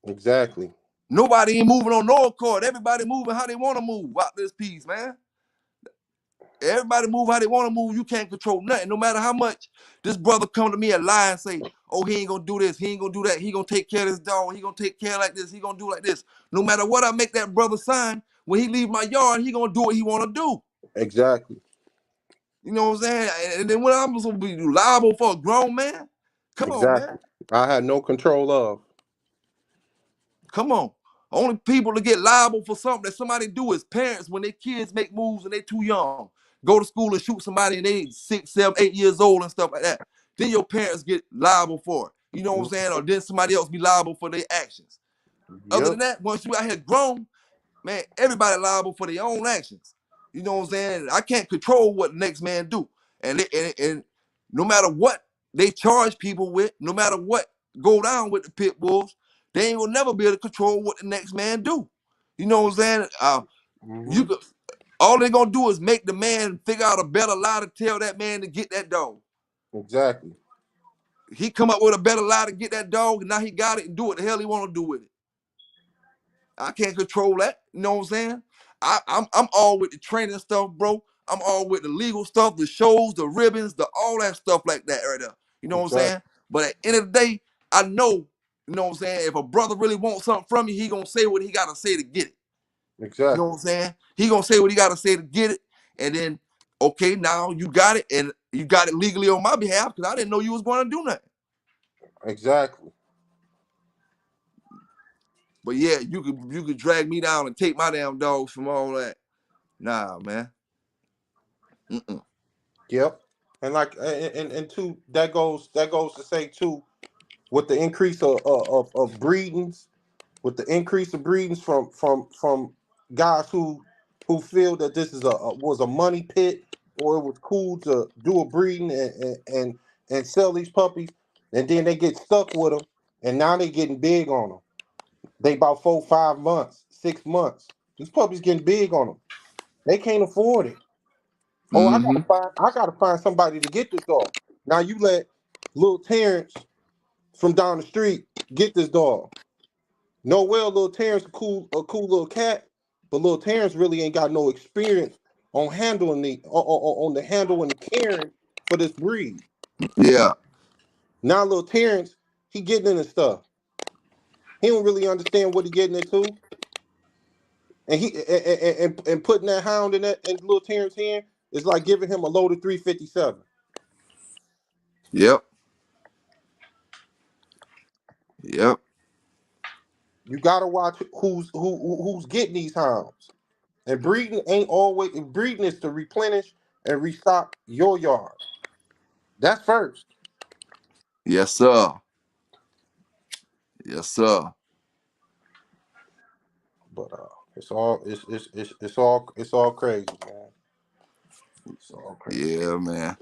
Exactly. Nobody ain't moving on no accord. Everybody moving how they want to move out this piece, man. Everybody move how they want to move. You can't control nothing. No matter how much this brother come to me and lie and say, oh, he ain't gonna do this, he ain't gonna do that, he gonna take care of this dog, he gonna take care like this, he gonna do like this. No matter what I make that brother sign, when he leave my yard, he gonna do what he wanna do. Exactly. You know what I'm saying? And then when I'm supposed to be liable for a grown man? Come on, man. Exactly. I had no control of. Come on. Only people to get liable for something that somebody do is parents when their kids make moves and they too young. Go to school and shoot somebody and they 6, 7, 8 years old and stuff like that. Then your parents get liable for it. You know what I'm saying? Or then somebody else be liable for their actions. Other Yep. than that, once you out here grown, man, everybody liable for their own actions. You know what I'm saying? I can't control what the next man do. And no matter what they charge people with, no matter what go down with the pit bulls, they ain't gonna never be able to control what the next man do. You know what I'm saying? You Mm-hmm. could, all they gonna do is make the man figure out a better lie to tell that man to get that dog. Exactly. He come up with a better lie to get that dog, and now he got it and do what the hell he want to do with it. I can't control that. You know what I'm saying? I'm all with the training stuff, bro. I'm all with the legal stuff, the shows, the ribbons, the all that stuff like that right there. You know what I'm Exactly. saying? But at the end of the day, I know, you know what I'm saying, if a brother really wants something from you, he gonna say what he gotta say to get it. You know what Exactly. I'm saying? He gonna say what he gotta say to get it, and then okay, now you got it, and you got it legally on my behalf because I didn't know you was gonna do nothing. Exactly. But yeah, you could drag me down and take my damn dogs from all that. Nah, man. Mm-mm. Yep. And like and two, that goes to say too, with the increase of breedings, with the increase of breedings from guys who feel that this is was a money pit, or it was cool to do a breeding and sell these puppies, and then they get stuck with them, and now they getting big on them. They about 4, 5 months, 6 months. These puppies getting big on them. They can't afford it. Oh, Mm-hmm. I gotta find somebody to get this dog. Now you let little Terrence from down the street get this dog. No, well, little Terrence a cool little cat, but little Terrence really ain't got no experience on handling on the handle and the caring for this breed. Yeah. Now little Terrence, he getting into stuff. He don't really understand what he getting into, and and putting that hound in little Terrence hand is like giving him a loaded 357. Yep. Yep. You gotta watch who's getting these hounds. And breeding is to replenish and restock your yard. That's first. Yes, sir. Yes, sir. But it's all crazy, man. It's all crazy. Yeah, man.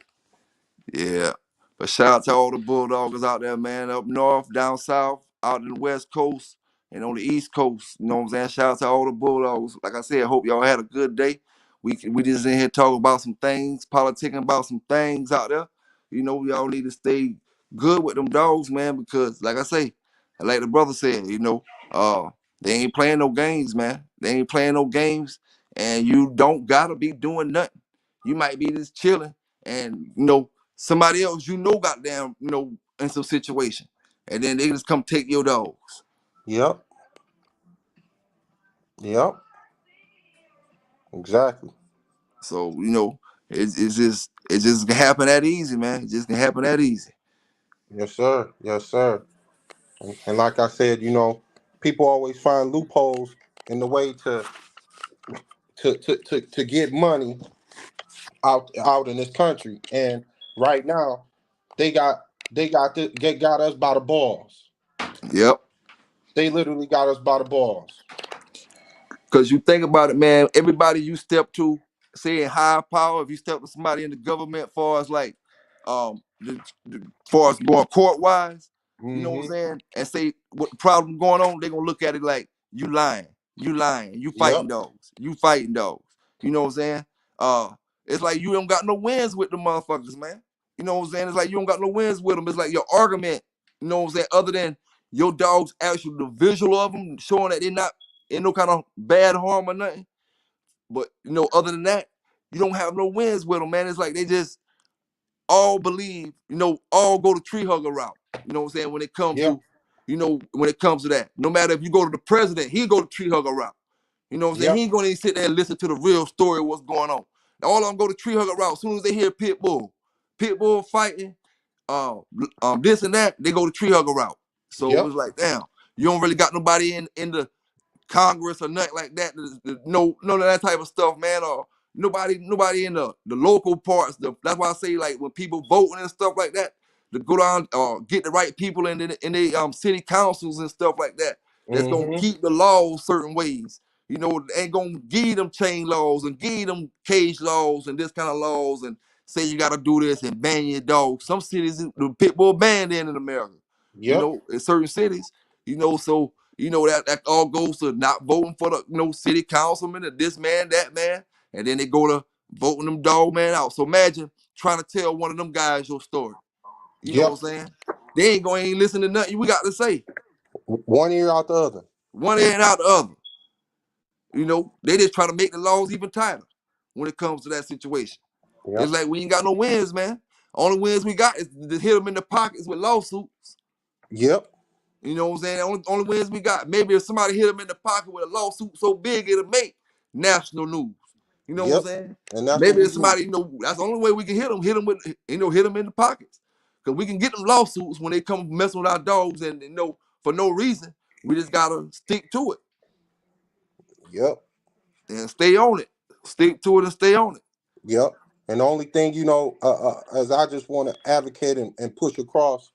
Yeah. But shout out to all the bulldoggers out there, man, up north, down south, out in the west coast, and on the east coast. You know what I'm saying? Shout out to all the bulldoggers. Like I said, hope y'all had a good day. We just in here talking about some things, politicking about some things out there. You know, we all need to stay good with them dogs, man, because like I say, like the brother said, they ain't playing no games, man. They ain't playing no games, and you don't gotta be doing nothing. You might be just chilling, and somebody else goddamn, in some situation. And then they just come take your dogs. Yep. Yep. Exactly. So, it's just gonna happen that easy, man. It just can happen that easy. Yes, sir. Yes, sir. And like I said, people always find loopholes in the way to get money out in this country. And right now, they got they got us by the balls. Yep. They literally got us by the balls. Because you think about it, man, everybody you step to, say in high power, if you step to somebody in the government, far as like, far as going court wise, you know what I'm Mm-hmm. saying, and say what the problem going on, they gonna look at it like you lying, you Yep. fighting dogs, you fighting dogs. You know what I'm saying? Uh, it's like you don't got no wins with the motherfuckers, man. You know what I'm saying? It's like you don't got no wins with them. It's like your argument, you know what I'm saying? Other than your dog's actual the visual of them showing that they're not in no kind of bad harm or nothing. But other than that, you don't have no wins with them, man. It's like they just all believe, all go the tree hugger route. You know what I'm saying? When it comes Yep. to, when it comes to that. No matter if you go to the president, he go the tree hugger route. You know what I'm saying? Yep. He ain't gonna even sit there and listen to the real story of what's going on. Now, all of them go to tree hugger route. As soon as they hear pitbull fighting, this and that, they go to tree hugger route. So Yep. it's like, damn, you don't really got nobody in the Congress or nothing like that. No, none of that type of stuff, man. Or nobody in the local parts. That's why I say like when people voting and stuff like that, to go down or get the right people in the city councils and stuff like that. That's gonna Mm-hmm. keep the laws certain ways. Ain't gonna give them chain laws and give them cage laws and this kind of laws and say you gotta do this and ban your dog. Some cities the pit bull banned in America. Yep. In certain cities. So that all goes to not voting for the city councilman or this man, that man, and then they go to voting them dog man out. So imagine trying to tell one of them guys your story. You know Yep. what I'm saying? They ain't going to ain't listen to nothing we got to say. One ear out the other. One end out the other. They just try to make the laws even tighter when it comes to that situation. It's Yep. like we ain't got no wins, man. Only wins we got is to hit them in the pockets with lawsuits. Yep. You know what I'm saying? Only wins we got. Maybe if somebody hit him in the pocket with a lawsuit so big it'll make national news. You know what I'm Yep. saying? And that's what Maybe we if need. somebody, that's the only way we can hit them. Hit them with, hit them in the pockets. Because we can get them lawsuits when they come messing with our dogs and for no reason. We just gotta stick to it Yep. and stay on it. Stick to it and stay on it. Yep. And the only thing, as I just want to advocate and push across,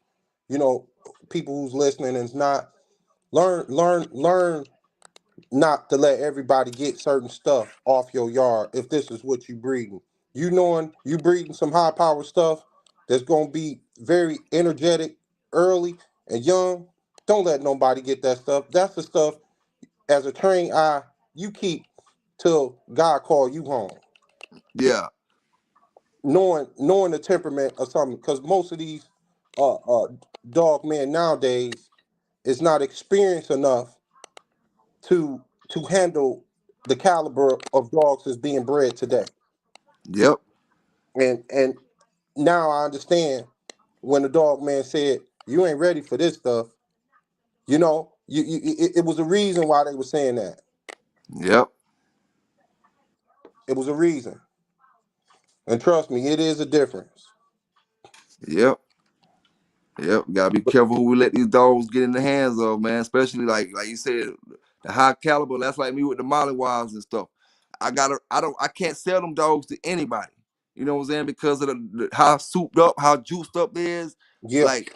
you know, people who's listening is not learn not to let everybody get certain stuff off your yard if this is what you breeding. You knowing you breeding some high power stuff that's gonna be very energetic early and young. Don't let nobody get that stuff. That's the stuff as a trained eye you keep till God call you home. Yeah. Knowing the temperament of something, because most of these uh uh dog men nowadays is not experienced enough to handle the caliber of dogs that's being bred today. Yep. And now I understand when the dog man said, "You ain't ready for this stuff." It was a reason why they were saying that. Yep. It was a reason, and trust me, it is a difference. Yep. Yep, gotta be careful who we let these dogs get in the hands of, man. Especially like you said, the high caliber. That's like me with the Molly Wives and stuff. I can't sell them dogs to anybody. You know what I'm saying? Because of how souped up, how juiced up they is. Yeah, Like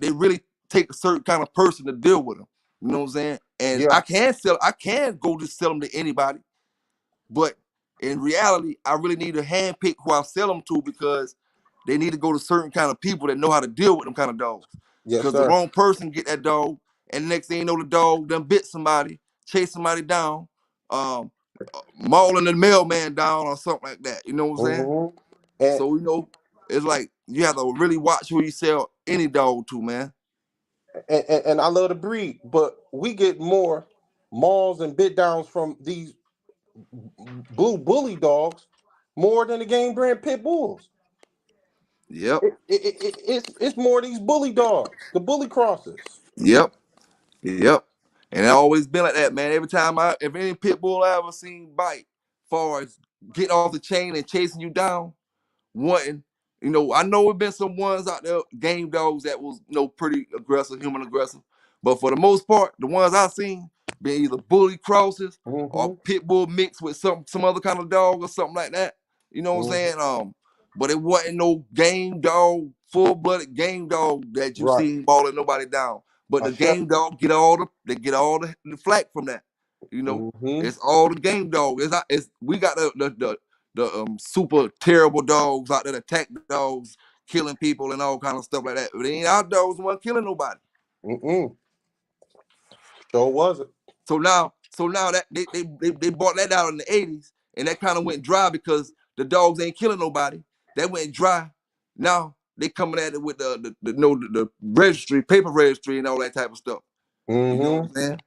they really take a certain kind of person to deal with them. You know what I'm saying? And yeah, I can go just sell them to anybody. But in reality, I really need to handpick who I sell them to because they need to go to certain kind of people that know how to deal with them kind of dogs. yes, Because the sir. wrong person get that dog, and the next thing you know, the dog done bit somebody, chased somebody down, um, mauling the mailman down or something like that. You know what I'm saying? hmm And, So it's like you have to really watch who you sell any dog to, man. and I love the breed, but we get more mauls and bit downs from these blue bully dogs more than the game brand pit bulls. Yep, It's more of these bully dogs, the bully crosses. yep, yep. And it always been like that, man. Every time if any pit bull I ever seen bite, far as getting off the chain and chasing you down, wanting, I know it been some ones out there, game dogs that was, pretty aggressive, human aggressive. But for the most part, the ones I seen been either bully crosses or Hmm pit bull mixed with some other kind of dog or something like that. You know what I'm Hmm. saying? But it wasn't no game dog, full-blooded game dog that you Right. seen balling nobody down. But A the shep. game dog get all the flack from that. You know, Hmm. it's all the game dog. It's not. It's we got the super terrible dogs out there, attack dogs, killing people and all kind of stuff like that. But it ain't our dogs the one killing nobody. Mm-mm. So was it. So now that they bought that out in the 80s, and that kind of went dry because the dogs ain't killing nobody. That went dry. Now they coming at it with the registry, paper registry, and all that type of stuff. You know what Hmm. I'm saying?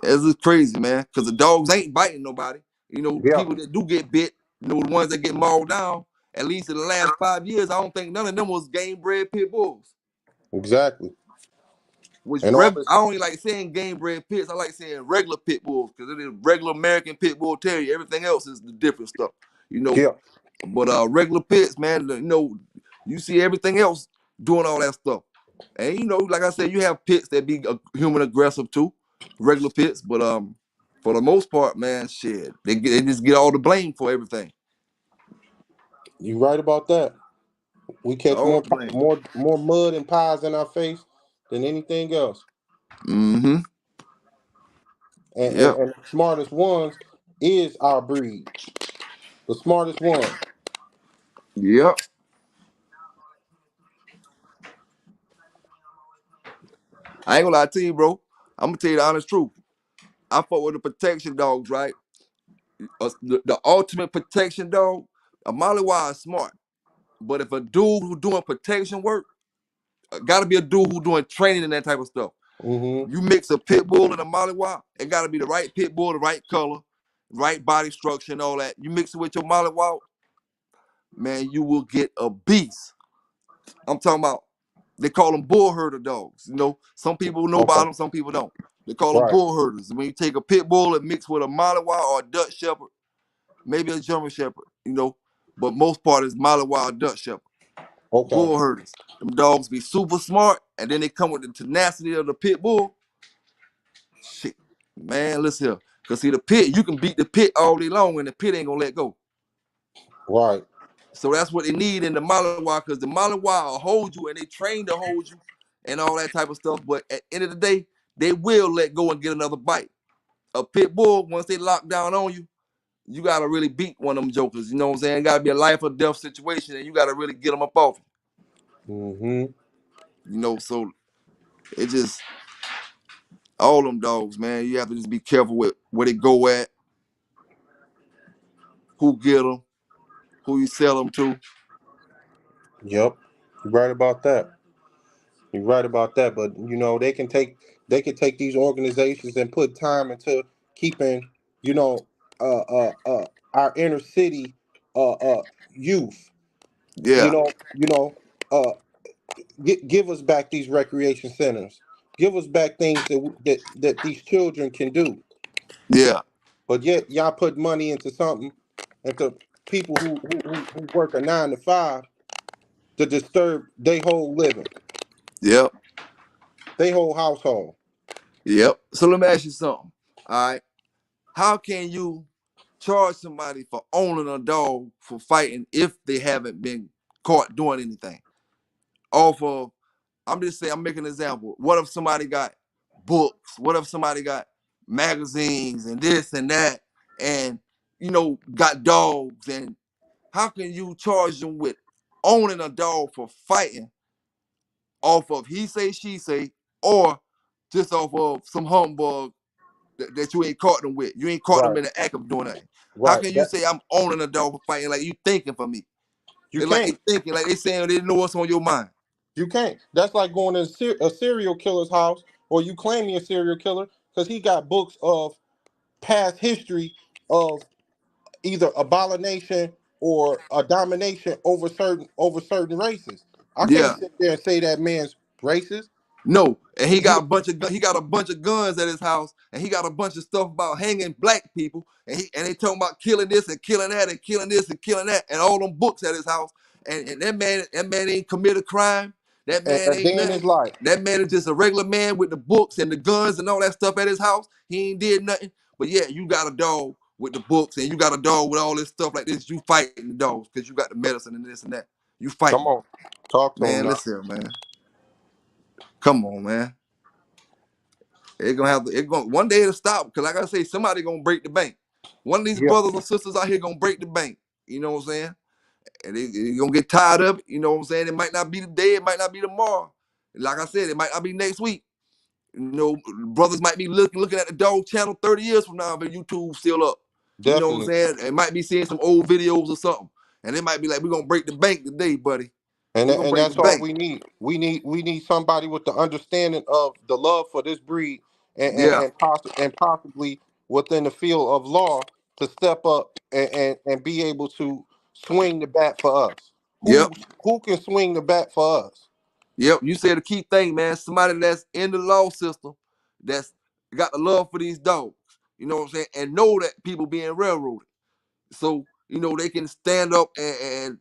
It's just crazy, man. Because the dogs ain't biting nobody. You know, Yeah. people that do get bit, the ones that get mauled down. At least in the last 5 years, I don't think none of them was game bred pit bulls. Exactly. Which And all this. I only like saying game bred pits. I like saying regular pit bulls because it is regular American pit bull terrier. Everything else is the different stuff, you know. Yeah. But regular pits, man, you see everything else doing all that stuff. And like I said, you have pits that be human aggressive too, regular pits. But for the most part, man, shit, they just get all the blame for everything. You right about that. We catch All more the blame. more mud and pies in our face than anything else. Mm-hmm. And, Yep. and the smartest ones is our breed. The smartest ones. Yep. I ain't gonna lie to you, bro. I'm gonna tell you the honest truth. I fuck with the protection dogs, right? The ultimate protection dog, a Malinois is smart. But if a dude who doing protection work, gotta be a dude who doing training and that type of stuff. Hmm. You mix a pit bull and a Malinois, it gotta be the right pit bull, the right color, right body structure and all that. You mix it with your Malinois, man, you will get a beast. I'm talking about, they call them bull herder dogs. Some people know about Okay. them, some people don't. They call them Right. bull herders. When you take a pit bull and mix with a Malinois or a Dutch Shepherd, maybe a German Shepherd, but most part is Malinois or Dutch Shepherd. Okay. Bull herders. Them dogs be super smart, and then they come with the tenacity of the pit bull. Shit, man, listen here. Cause see, the pit, you can beat the pit all day long, and the pit ain't gonna let go. Right. So that's what they need in the Malinois, because the Malinois will hold you, and they train to hold you, and all that type of stuff. But at the end of the day, they will let go and get another bite. A pit bull, once they lock down on you, you gotta really beat one of them jokers. You know what I'm saying? It gotta be a life or death situation, and you gotta really get them up off you. Hmm. So it just all them dogs, man. You have to just be careful with where they go at, who get them, who you sell them to. Yep. You're right about that. You're right about that. But they can take these organizations and put time into keeping, you know, our inner city youth. You Yeah, know, you know, uh give us back these recreation centers. Give us back things that these children can do. yeah, But yet y'all put money into something, into people who work a 9 to 5 to disturb their whole living, yep, their whole household. yep. So let me ask you something. All right, how can you charge somebody for owning a dog for fighting if they haven't been caught doing anything? Off of, I'm just saying, I'm making an example. What if somebody got books? What if somebody got magazines and this and that, and got dogs? And how can you charge them with owning a dog for fighting off of he say, she say, or just off of some humbug that you ain't caught them with? You ain't caught them Right, in the act of doing that. How right. can you That say I'm owning a dog for fighting like you thinking for me? you They like they can't. thinking, like they saying they know what's on your mind. You can't. That's like going to a serial killer's house, or you claiming a serial killer because he got books of past history of either abomination or a domination over certain races. I can't Yeah. sit there and say that man's racist. No, and he got You a bunch of he got a bunch of guns at his house, and he got a bunch of stuff about hanging black people, and they talking about killing this and killing that and killing this and killing that, and all them books at his house, and that man ain't commit a crime. That man a ain't day in his nothing. life. That man is just a regular man with the books and the guns and all that stuff at his house. He ain't did nothing, but yeah, you got a dog with the books, and you got a dog with all this stuff like this, you fighting the dogs because you got the medicine and this and that. You Come fighting. on. Talk to him Man, now. listen, man. Come on, man. It's gonna have to, it going one day it'll stop. Because like I say, somebody gonna break the bank. One of these Yeah, brothers and sisters out here gonna break the bank. You know what I'm saying? And they gonna get tired of it. You know what I'm saying? It might not be today, it might not be tomorrow. Like I said, it might not be next week. You know, brothers might be looking at the dog channel 30 years from now, but YouTube's still up. You know what I'm definitely. saying? It might be seeing some old videos or something. And they might be like, we're gonna break the bank today, buddy. We're gonna And break the that's all bank. we need. We need somebody with the understanding of the love for this breed, Yeah. and possibly within the field of law to step up and be able to swing the bat for us. Yep. Who can swing the bat for us? Yep. You said the key thing, man. Somebody that's in the law system that's got the love for these dogs. You know what I'm saying? And know that people being railroaded. So, they can stand up and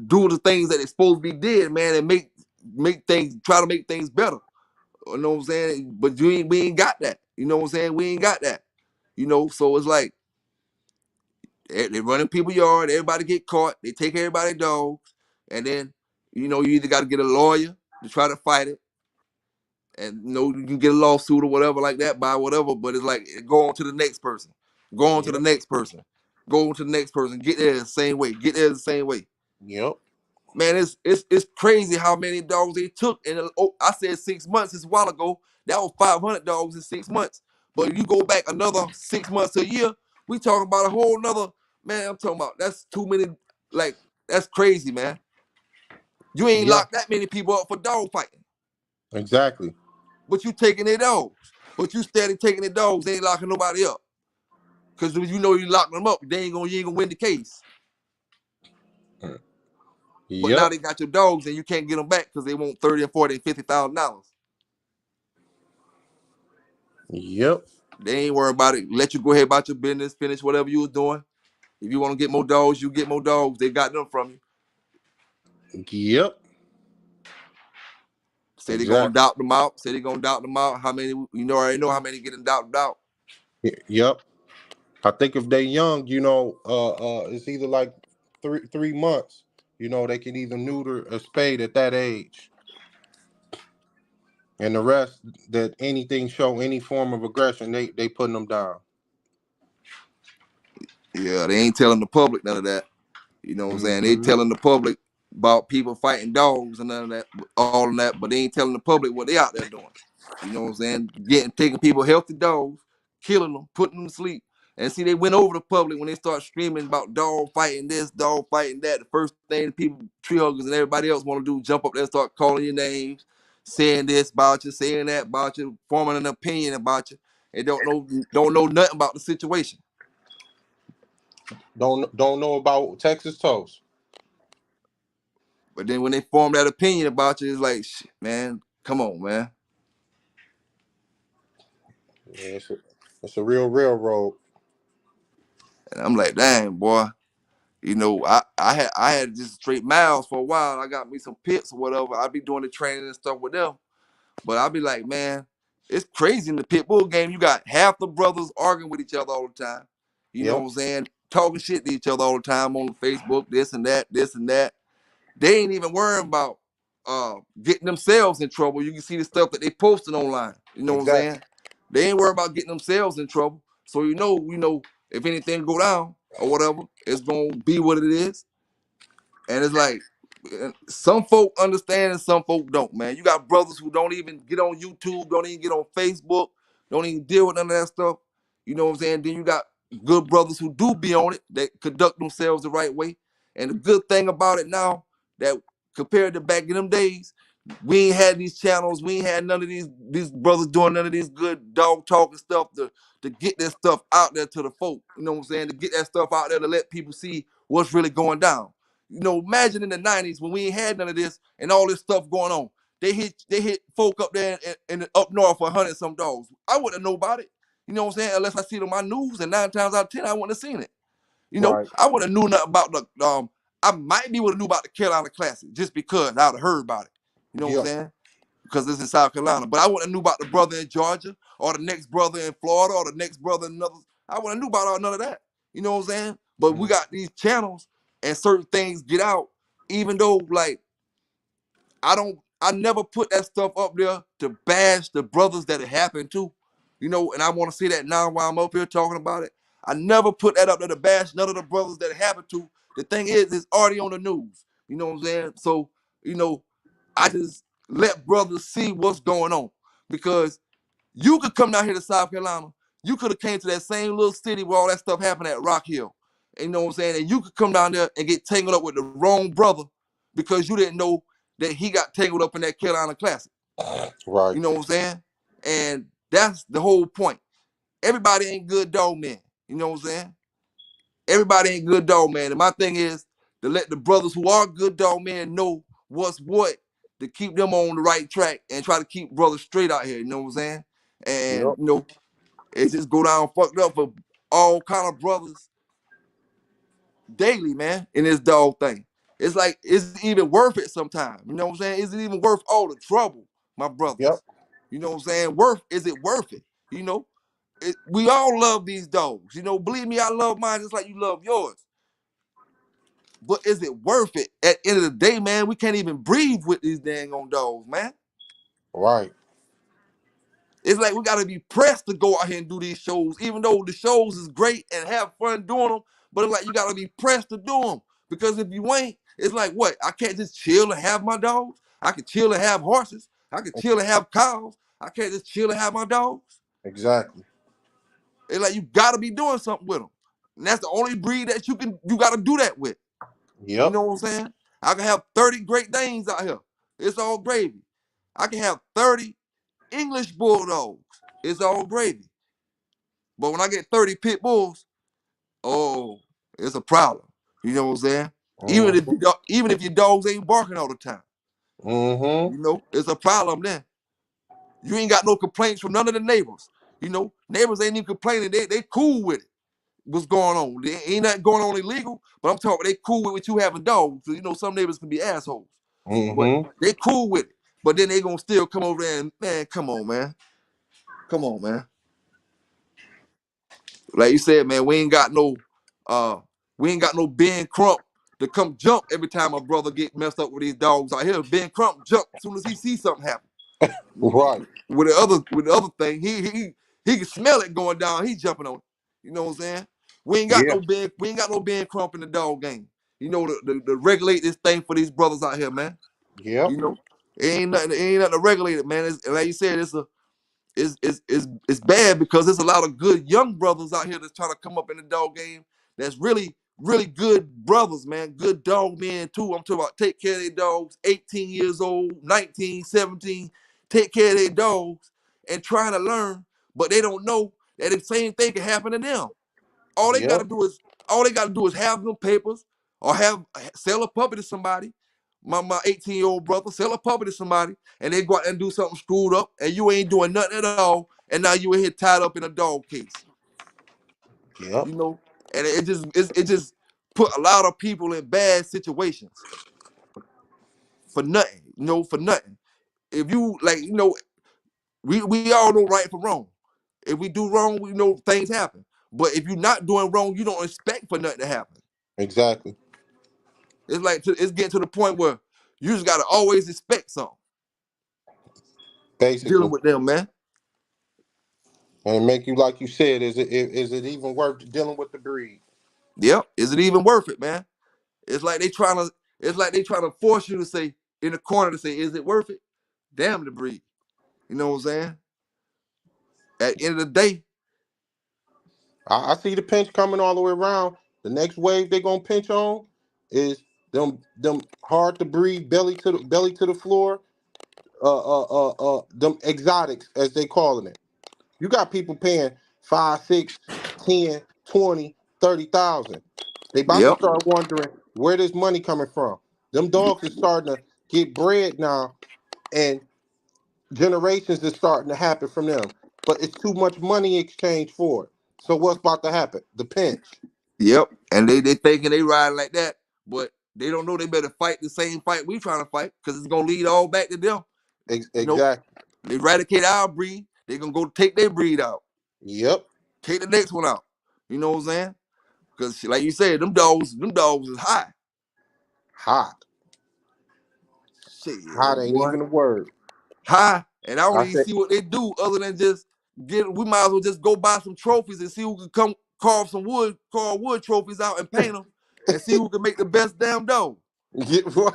do the things that they're supposed to be did, man, and try to make things better. You know what I'm saying? But we ain't got that. You know what I'm saying? We ain't got that. So it's like they running people's yard, everybody get caught, they take everybody's dogs, and then, you either got to get a lawyer to try to fight it, and you can get a lawsuit or whatever like that by whatever, but it's like go on to the next person, go on to the Yep. next person, go on to the next person, get there the same way, get there the same way. Yep. Man, it's crazy how many dogs they took. And I said 6 months. It's a while ago. That was 500 dogs in 6 months. But if you go back another 6 months to a year, we talking about a whole nother, man. I'm talking about that's too many. Like, that's crazy, man. You ain't Yeah. locked that many people up for dog fighting, Exactly. but you taking their dogs. But you steady taking their dogs. They ain't locking nobody up. Cause you locking them up, you ain't gonna win the case. But now Yep. they got your dogs and you can't get them back because they want 30 and 40 and $50,000. Yep. They ain't worried about it. Let you go ahead about your business, finish whatever you was doing. If you want to get more dogs, you get more dogs. They got them from you. Yep. Say they gonna Exactly. adopt them out. Say they gonna adopt them out. How many? Already know how many get adopted out. Yep. I think if they young, it's either like three months. They can either neuter a spade at that age, and the rest that anything show any form of aggression, they putting them down. Yeah, they ain't telling the public none of that. You know what I'm saying? They Hmm. telling the public about people fighting dogs and none of that, all of that, but they ain't telling the public what they out there doing. You know what I'm saying? Taking people healthy dogs, killing them, putting them to sleep. And see, they went over the public when they start screaming about dog fighting this, dog fighting that. The first thing the people, tree huggers and everybody else want to do, jump up there and start calling your names, saying this about you, saying that about you, forming an opinion about you. They don't know nothing about the situation. Don't know about Texas toast. But then when they form that opinion about you, it's like, shit, man, come on, man. Yeah, it's a real railroad. And I'm like, dang, boy. I had just straight miles for a while. I got me some pits or whatever. I'd be doing the training and stuff with them. But I'd be like, man, it's crazy in the pit bull game. You got half the brothers arguing with each other all the time. You know what Yep. I'm saying? Talking shit to each other all the time on Facebook, this and that, this and that. They ain't even worrying about getting themselves in trouble. You can see the stuff that they posting online. You know what I'm Exactly. saying? They ain't worried about getting themselves in trouble. So if anything go down or whatever, it's gonna be what it is. And it's like some folk understand and some folk don't, man. You got brothers who don't even get on YouTube, don't even get on Facebook, don't even deal with none of that stuff. You know what I'm saying? Then you got good brothers who do be on it, that conduct themselves the right way. And the good thing about it now, that compared to back in them days, we ain't had these channels, we ain't had none of these brothers doing none of these good dog talking stuff to get that stuff out there to the folk. You know what I'm saying? To get that stuff out there to let people see what's really going down. Imagine in the 90s when we ain't had none of this and all this stuff going on. They hit folk up there in up north for 100 some dogs. I wouldn't know about it. You know what I'm saying? Unless I see it on my news, and 9 times out of 10, I wouldn't have seen it. Right. I wouldn't have knew nothing about I might be would have knew about the Carolina Classic just because I would have heard about it. You know what I'm Yep. saying? Because it's in South Carolina. But I wouldn't have knew about the brother in Georgia or the next brother in Florida or the next brother in another. I wouldn't knew about all none of that. You know what I'm saying? But we Mm. got these channels and certain things get out, even though like I never put that stuff up there to bash the brothers that it happened to. You know, and I want to see that now while I'm up here talking about it. I never put that up there to bash none of the brothers that it happened to. The thing is, it's already on the news. You know what I'm saying? So, you know, I just let brothers see what's going on. Because you could come down here to South Carolina. You could have came to that same little city where all that stuff happened at Rock Hill. And you know what I'm saying? And you could come down there and get tangled up with the wrong brother because you didn't know that he got tangled up in that Carolina Classic. Right. You know what I'm saying? And that's the whole point. Everybody ain't good dog men. You know what I'm saying? Everybody ain't good dog man. And my thing is to let the brothers who are good dog men know what's what to keep them on the right track and try to keep brothers straight out here. You know what I'm saying? And Yep. you know, it just go down fucked up for all kind of brothers daily, man, in this dog thing. It's like, is it even worth it sometimes? You know what I'm saying? Is it even worth all the trouble, my Yep. brothers? You know what I'm saying? Is it worth it? You know, we all love these dogs. You know, believe me, I love mine just like you love yours. But is it worth it? At the end of the day, man, we can't even breathe with these dang on dogs, man. Right. It's like we gotta be pressed to go out here and do these shows, even though the shows is great and have fun doing them. But it's like you gotta be pressed to do them because if you ain't, it's like what? I can't just chill and have my dogs. I can chill and have horses. I can chill and have cows. I can't just chill and have my dogs. Exactly. It's like you gotta be doing something with them, and that's the only breed that you gotta do that with. You Yep. know what I'm saying? I can have 30 Great Danes out here. It's all gravy. I can have 30 English bulldogs. It's all gravy. But when I get 30 pit bulls, oh, it's a problem. You know what I'm saying? Mm-hmm. Even if your dogs ain't barking all the time, Mm-hmm. you know, it's a problem then. You ain't got no complaints from none of the neighbors. You know, neighbors ain't even complaining. They cool with it. What's going on? They ain't nothing going on illegal, but I'm talking they cool with you having dogs. So, you know, some neighbors can be assholes. But Mm-hmm. they cool with it. But then they gonna still come over there and man, come on, man. Come on, man. Like you said, man, uh we ain't got no Ben Crump to come jump every time a brother get messed up with these dogs out here. Ben Crump jump as soon as he sees something happen. Right. With the other thing, he can smell it going down, he jumping on it. You know what I'm saying? Yeah. We ain't got no Ben Crump in the dog game. You know, to regulate this thing for these brothers out here, man. Yep. You know, it ain't nothing to regulate it, man. Like you said, it's bad because there's a lot of good young brothers out here that's trying to come up in the dog game. That's really good brothers, man. Good dog men too. I'm talking about take care of their dogs. 18 years old, 19, 17. Take care of their dogs and trying to learn, but they don't know that the same thing can happen to them. All they Yep. gotta do is all they gotta do is have them papers or sell a puppy to somebody. My 18-year-old brother sell a puppy to somebody, and they go out and do something screwed up, and you ain't doing nothing at all, and now you in here tied up in a dog case. Yep. You know, and it just put a lot of people in bad situations for nothing. You know, for nothing. If you like, you know, we all know right from wrong. If we do wrong, we know things happen. But if you're not doing wrong, you don't expect for nothing to happen. Exactly. It's like it's getting to the point where you just gotta always expect something dealing Basically. with them, man. And make you like you said, is it even worth dealing with the breed? Yep. Is it even worth it, man? It's like they trying to. It's like they trying to force you to say in the corner to say, "Is it worth it?" Damn the breed. You know what I'm saying? At the end of the day, I see the pinch coming all the way around. The next wave they gonna pinch on is them hard to breed, belly to the floor, them exotics as they calling it. You got people paying 5, 6, 10, 20, 30,000. They about to yep, start wondering where this money coming from. Them dogs is starting to get bred now, and generations is starting to happen from them. But it's too much money exchange for it. So what's about to happen? The pinch. yep. And they thinking they riding like that, but they don't know they better fight the same fight we trying to fight because it's gonna lead all back to them. You know, Exactly. they eradicate our breed, they gonna go take their breed out, Yep. take the next one out. You know what I'm saying? Because like you said, them dogs is high. Hot. Hot Shit, ain't boy. even a word. High. And I don't I even said, see what they do other than just we might as well just go buy some trophies and see who can come carve wood trophies out and paint them and see who can make the best damn dog. get what?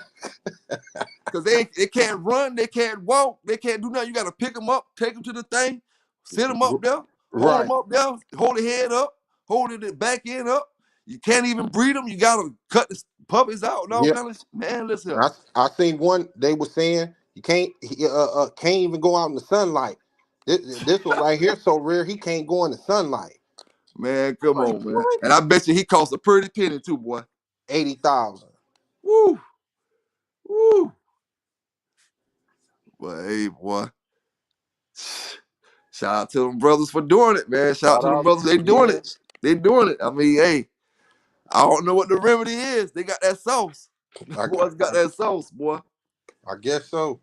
Because they can't run, they can't walk, they can't do nothing. You got to pick them up, take them to the thing, sit them up there, hold them Right. up there, hold the head up, hold it back end up. You can't even breed them. You got to cut the puppies out and all Yeah. kind of shit. Man, listen up. I seen one. They were saying you can't even go out in the sunlight. This one right here so rare he can't go in the sunlight. Man, come Like on, man. what? And I bet you he cost a pretty penny too, boy. 80,000. Woo, woo. But hey, boy, shout out to them brothers for doing it, man. Shout out Shout to them out. brothers. They doing Yeah. it. They doing it. I mean, hey, I don't know what the remedy is. They got that sauce. The I, boys got that sauce, boy. I guess so.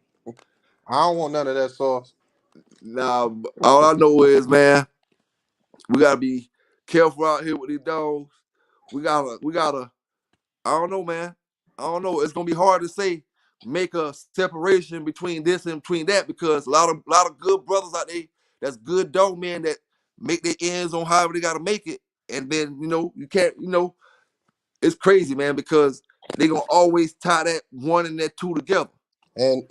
I don't want none of that sauce. Nah, all I know is, man, we gotta be careful out here with these dogs. We gotta. I don't know, man. I don't know. It's gonna be hard to say make a separation between this and between that because a lot of good brothers out there that's good dog men that make their ends on however they gotta make it, and then you can't. It's crazy, man, because they gonna always tie that one and that two together. And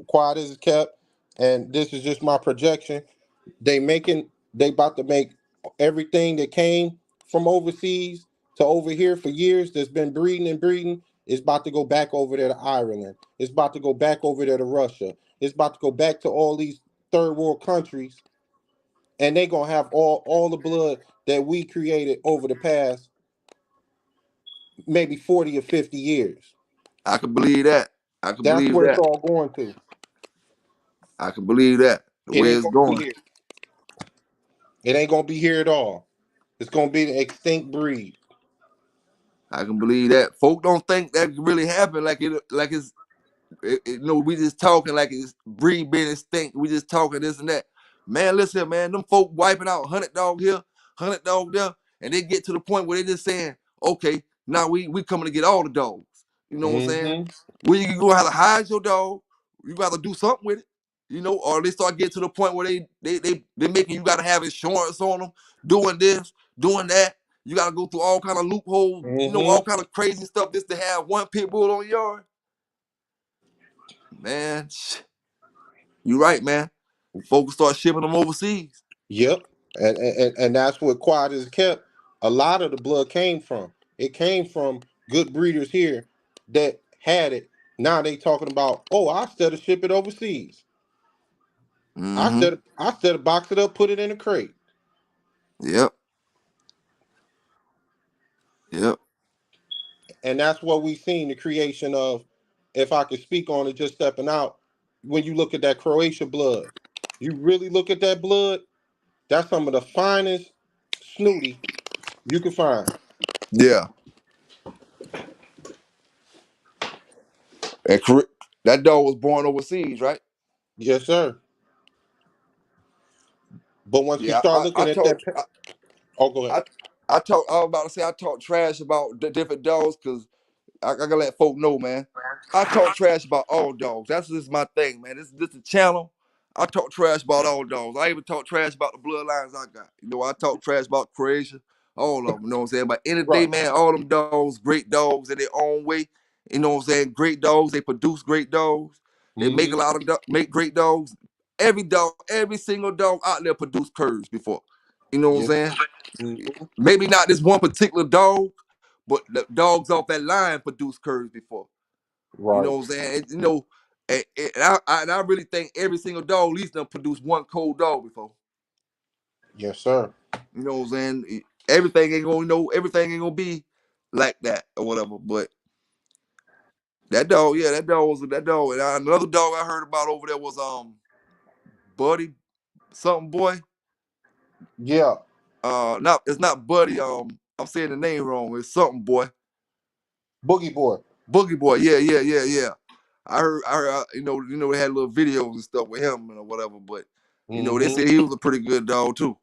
quiet as it kept. And this is just my projection. They about to make everything that came from overseas to over here for years that's been breeding and breeding is about to go back over there to Ireland. It's about to go back over there to Russia. It's about to go back to all these third world countries, and they gonna have all the blood that we created over the past maybe 40 or 50 years. I can believe that. I can That's believe where it's that. all going to. I can believe that. The It way ain't it's gonna be going. here. It ain't gonna be here at all. It's gonna be the extinct breed. I can believe that. Folk don't think that can really happen we just talking like it's breed being extinct. We just talking this and that. Man, listen, man, them folk wiping out 100 dog here, 100 dog there, and they get to the point where they just saying, okay, now we coming to get all the dogs. You know what I'm saying? Mm-hmm. Well, you gonna have to hide your dog. You gotta do something with it. Or they start getting to the point where they making you gotta have insurance on them, doing this, doing that. You gotta go through all kind of loopholes, all Mm-hmm. kind of crazy stuff just to have one pit bull on your yard. Man, you right, man. Folks start shipping them overseas. Yep. And that's what quiet is kept. A lot of the blood came from. It came from good breeders here that had it. Now they talking about, oh, I instead of ship it overseas. Mm-hmm. I instead of box it up, put it in a crate. Yep. Yep. And that's what we've seen the creation of, if I could speak on it, just stepping out. When you look at that Croatia blood, you really look at that blood, that's some of the finest snooty you can find. Yeah. And that dog was born overseas, right? Yes, sir. But once you Yeah. start I looking at that, talk. oh, go ahead. I I talk. I was about to say I talk trash about the different dogs because I gotta let folk know, man. I talk trash about all dogs. That's just my thing, man. This a channel. I talk trash about all dogs. I even talk trash about the bloodlines I got. I talk trash about Croatia, all of them. You know what I'm saying? But end of the day, Right. man, all them dogs, great dogs in their own way. You know what I'm saying? Great dogs. They produce great dogs. They make a Mm-hmm. lot of make great dogs. Every dog, every single dog out there produced curves before. You know what I'm Yes. saying? Mm-hmm. Maybe not this one particular dog, but the dogs off that line produced curves before. You know Right. what I'm saying? And I really think every single dog at least done produced one cold dog before. Yes, sir. You know what I'm saying? Everything ain't gonna be like that or whatever. But that dog, yeah, that dog was that dog. And another dog I heard about over there was Buddy something boy. Yeah. Not it's not Buddy. I'm saying the name wrong. It's something boy. Boogie boy. Boogie boy. Yeah, yeah, yeah, yeah. I heard, they had little videos and stuff with him and or whatever, but they Mm-hmm. said he was a pretty good dog too.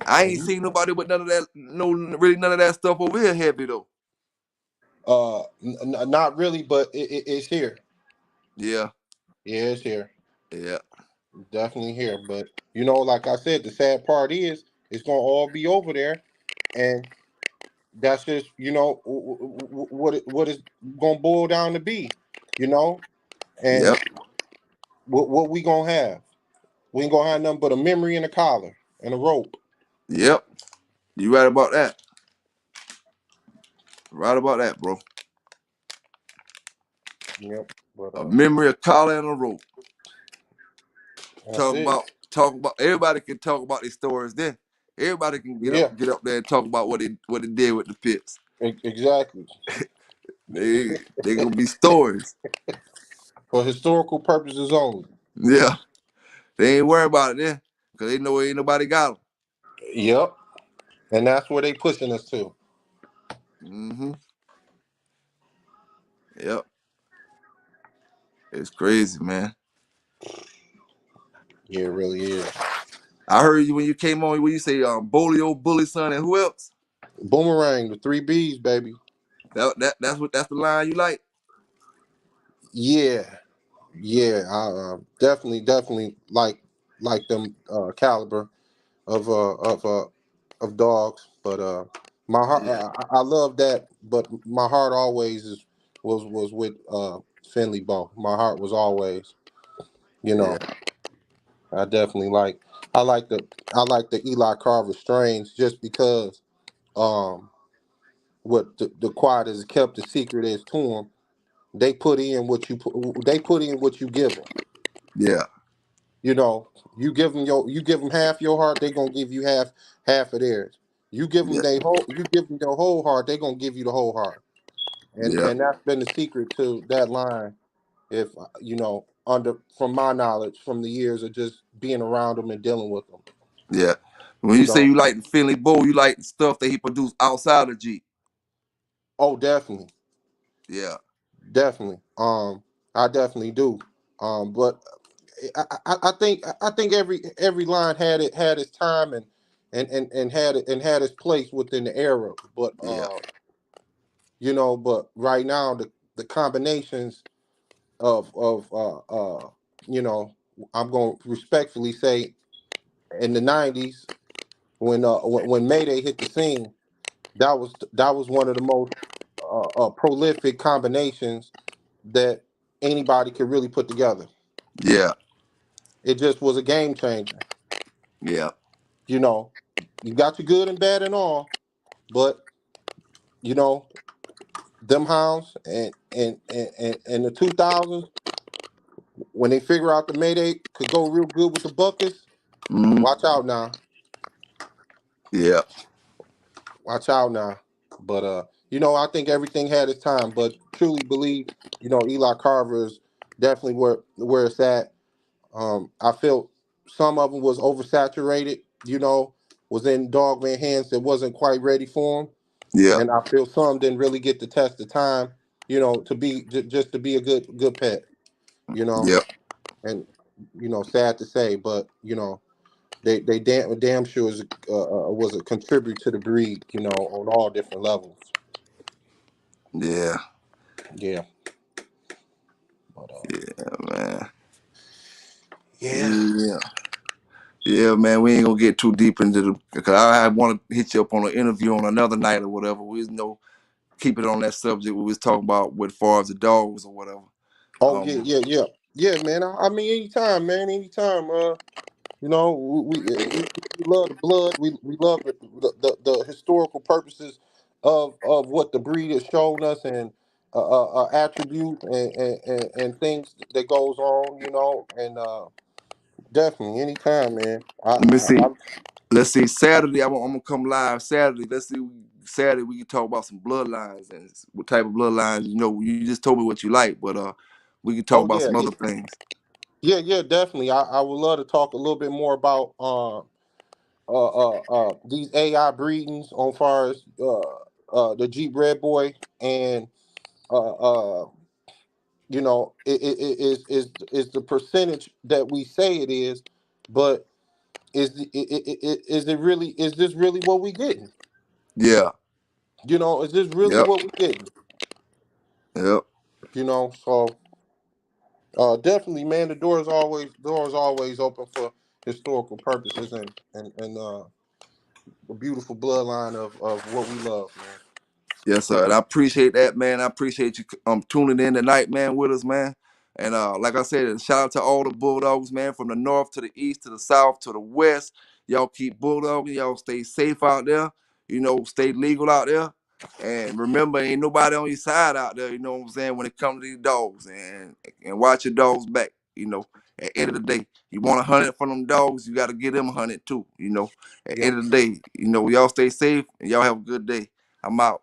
I And ain't seen nobody with none of that. No, really none of that stuff over here heavy though. not really, but it's here. Yeah, Yeah, it's here. yeah, Definitely here. But like I said, the sad part is it's gonna all be over there, and that's just what it's gonna boil down to be, you know. And yep, what we gonna have? We ain't gonna have nothing but a memory and a collar and a rope. yep. You right about that. Right about that, bro. Yep. But A memory, a collar, and a rope. that's it. Talk about. Everybody can talk about these stories. Then everybody can Yeah. get up there and talk about what they did with the pits. Exactly. They gonna be stories. For historical purposes only. Yeah, they ain't worried about it then, cause they know ain't nobody got Yep. And that's where they pushing us to. them. Yep, it's crazy, man. Yeah, it really is. I heard you when you came on when you say Bolio, Bully Son, and who else? Boomerang, the three B's, baby. That's the line you like. Yeah. Yeah. I definitely like them caliber of dogs. But my heart, Yeah, I love that. But my heart always was with Finley Bow. My heart was always, you yeah, know, I definitely I like the Eli Carver strains just because um what the quiet is kept the secret is to them. They put in what you give them. yeah, You know, you give them half your heart, they gonna give you half of theirs. yeah, You give them their whole heart, they gonna give you the whole heart. yeah, And that's been the secret to that line. If under from my knowledge from the years of just being around them and dealing with them. yeah. When You you say know, you like the Finley Bow, you like the stuff that he produced outside of Jeep. oh, definitely, Yeah, definitely. I definitely do. But I think every line had its time and had its place within the era. But yeah, but right now the combinations of you know, I'm going to respectfully say in the '90s when Mayday hit the scene, that was one of the most prolific combinations that anybody could really put together. yeah, It just was a game changer. yeah, You know, you got your good and bad and all, but you know, them hounds and the 2000s when they figure out the Mayday could go real good with the buckets. mm, Watch out now, yeah, watch out now. But I think everything had its time. But truly believe, Eli Carver is definitely where it's at. I felt some of them was oversaturated. Was in dogman hands that wasn't quite ready for him, yeah, and I feel some didn't really get the test of time. To be just to be a good pet. You know, yeah, and sad to say, but they damn sure was a contributor to the breed. On all different levels. yeah, Yeah, but yeah, man. yeah. Yeah, yeah, man. We ain't gonna get too deep into the because I want to hit you up on an interview on another night or whatever. We keep it on that subject we was talking about with far as the dogs or whatever. Oh yeah, Um, yeah, yeah, yeah, man. I mean, anytime, man, anytime. We love the blood. We love the historical purposes of what the breed has shown us and attributes and things that goes on. And definitely anytime, man. let me see. Let's see. Saturday, I'm gonna come live Saturday. Let's see. Saturday we can talk about some bloodlines and what type of bloodlines. You just told me what you like, but we can talk Oh about yeah, some yeah, other things. yeah, definitely. I would love to talk a little bit more about these AI breedings on far as the Jeep Red Boy and uh, uh, it is the percentage that we say it is, but is it really, is this really what we getting? Yeah. You know, is this really Yep. what we getting? Yep. You know, so definitely, man, the door is always open for historical purposes and a beautiful bloodline of what we love, man. Yes, sir. And I appreciate that, man. I appreciate you tuning in tonight, man, with us, man. And like I said, shout out to all the bulldogs, man, from the north to the east to the south to the west. Y'all keep bulldogging. Y'all stay safe out there. You know, stay legal out there. And remember, ain't nobody on your side out there. You know what I'm saying? When it comes to these dogs, and watch your dogs back. You know, at the end of the day, you want 100 from them dogs, you got to get them 100 too. You know, at the Yep. end of the day, you know, y'all stay safe and y'all have a good day. I'm out.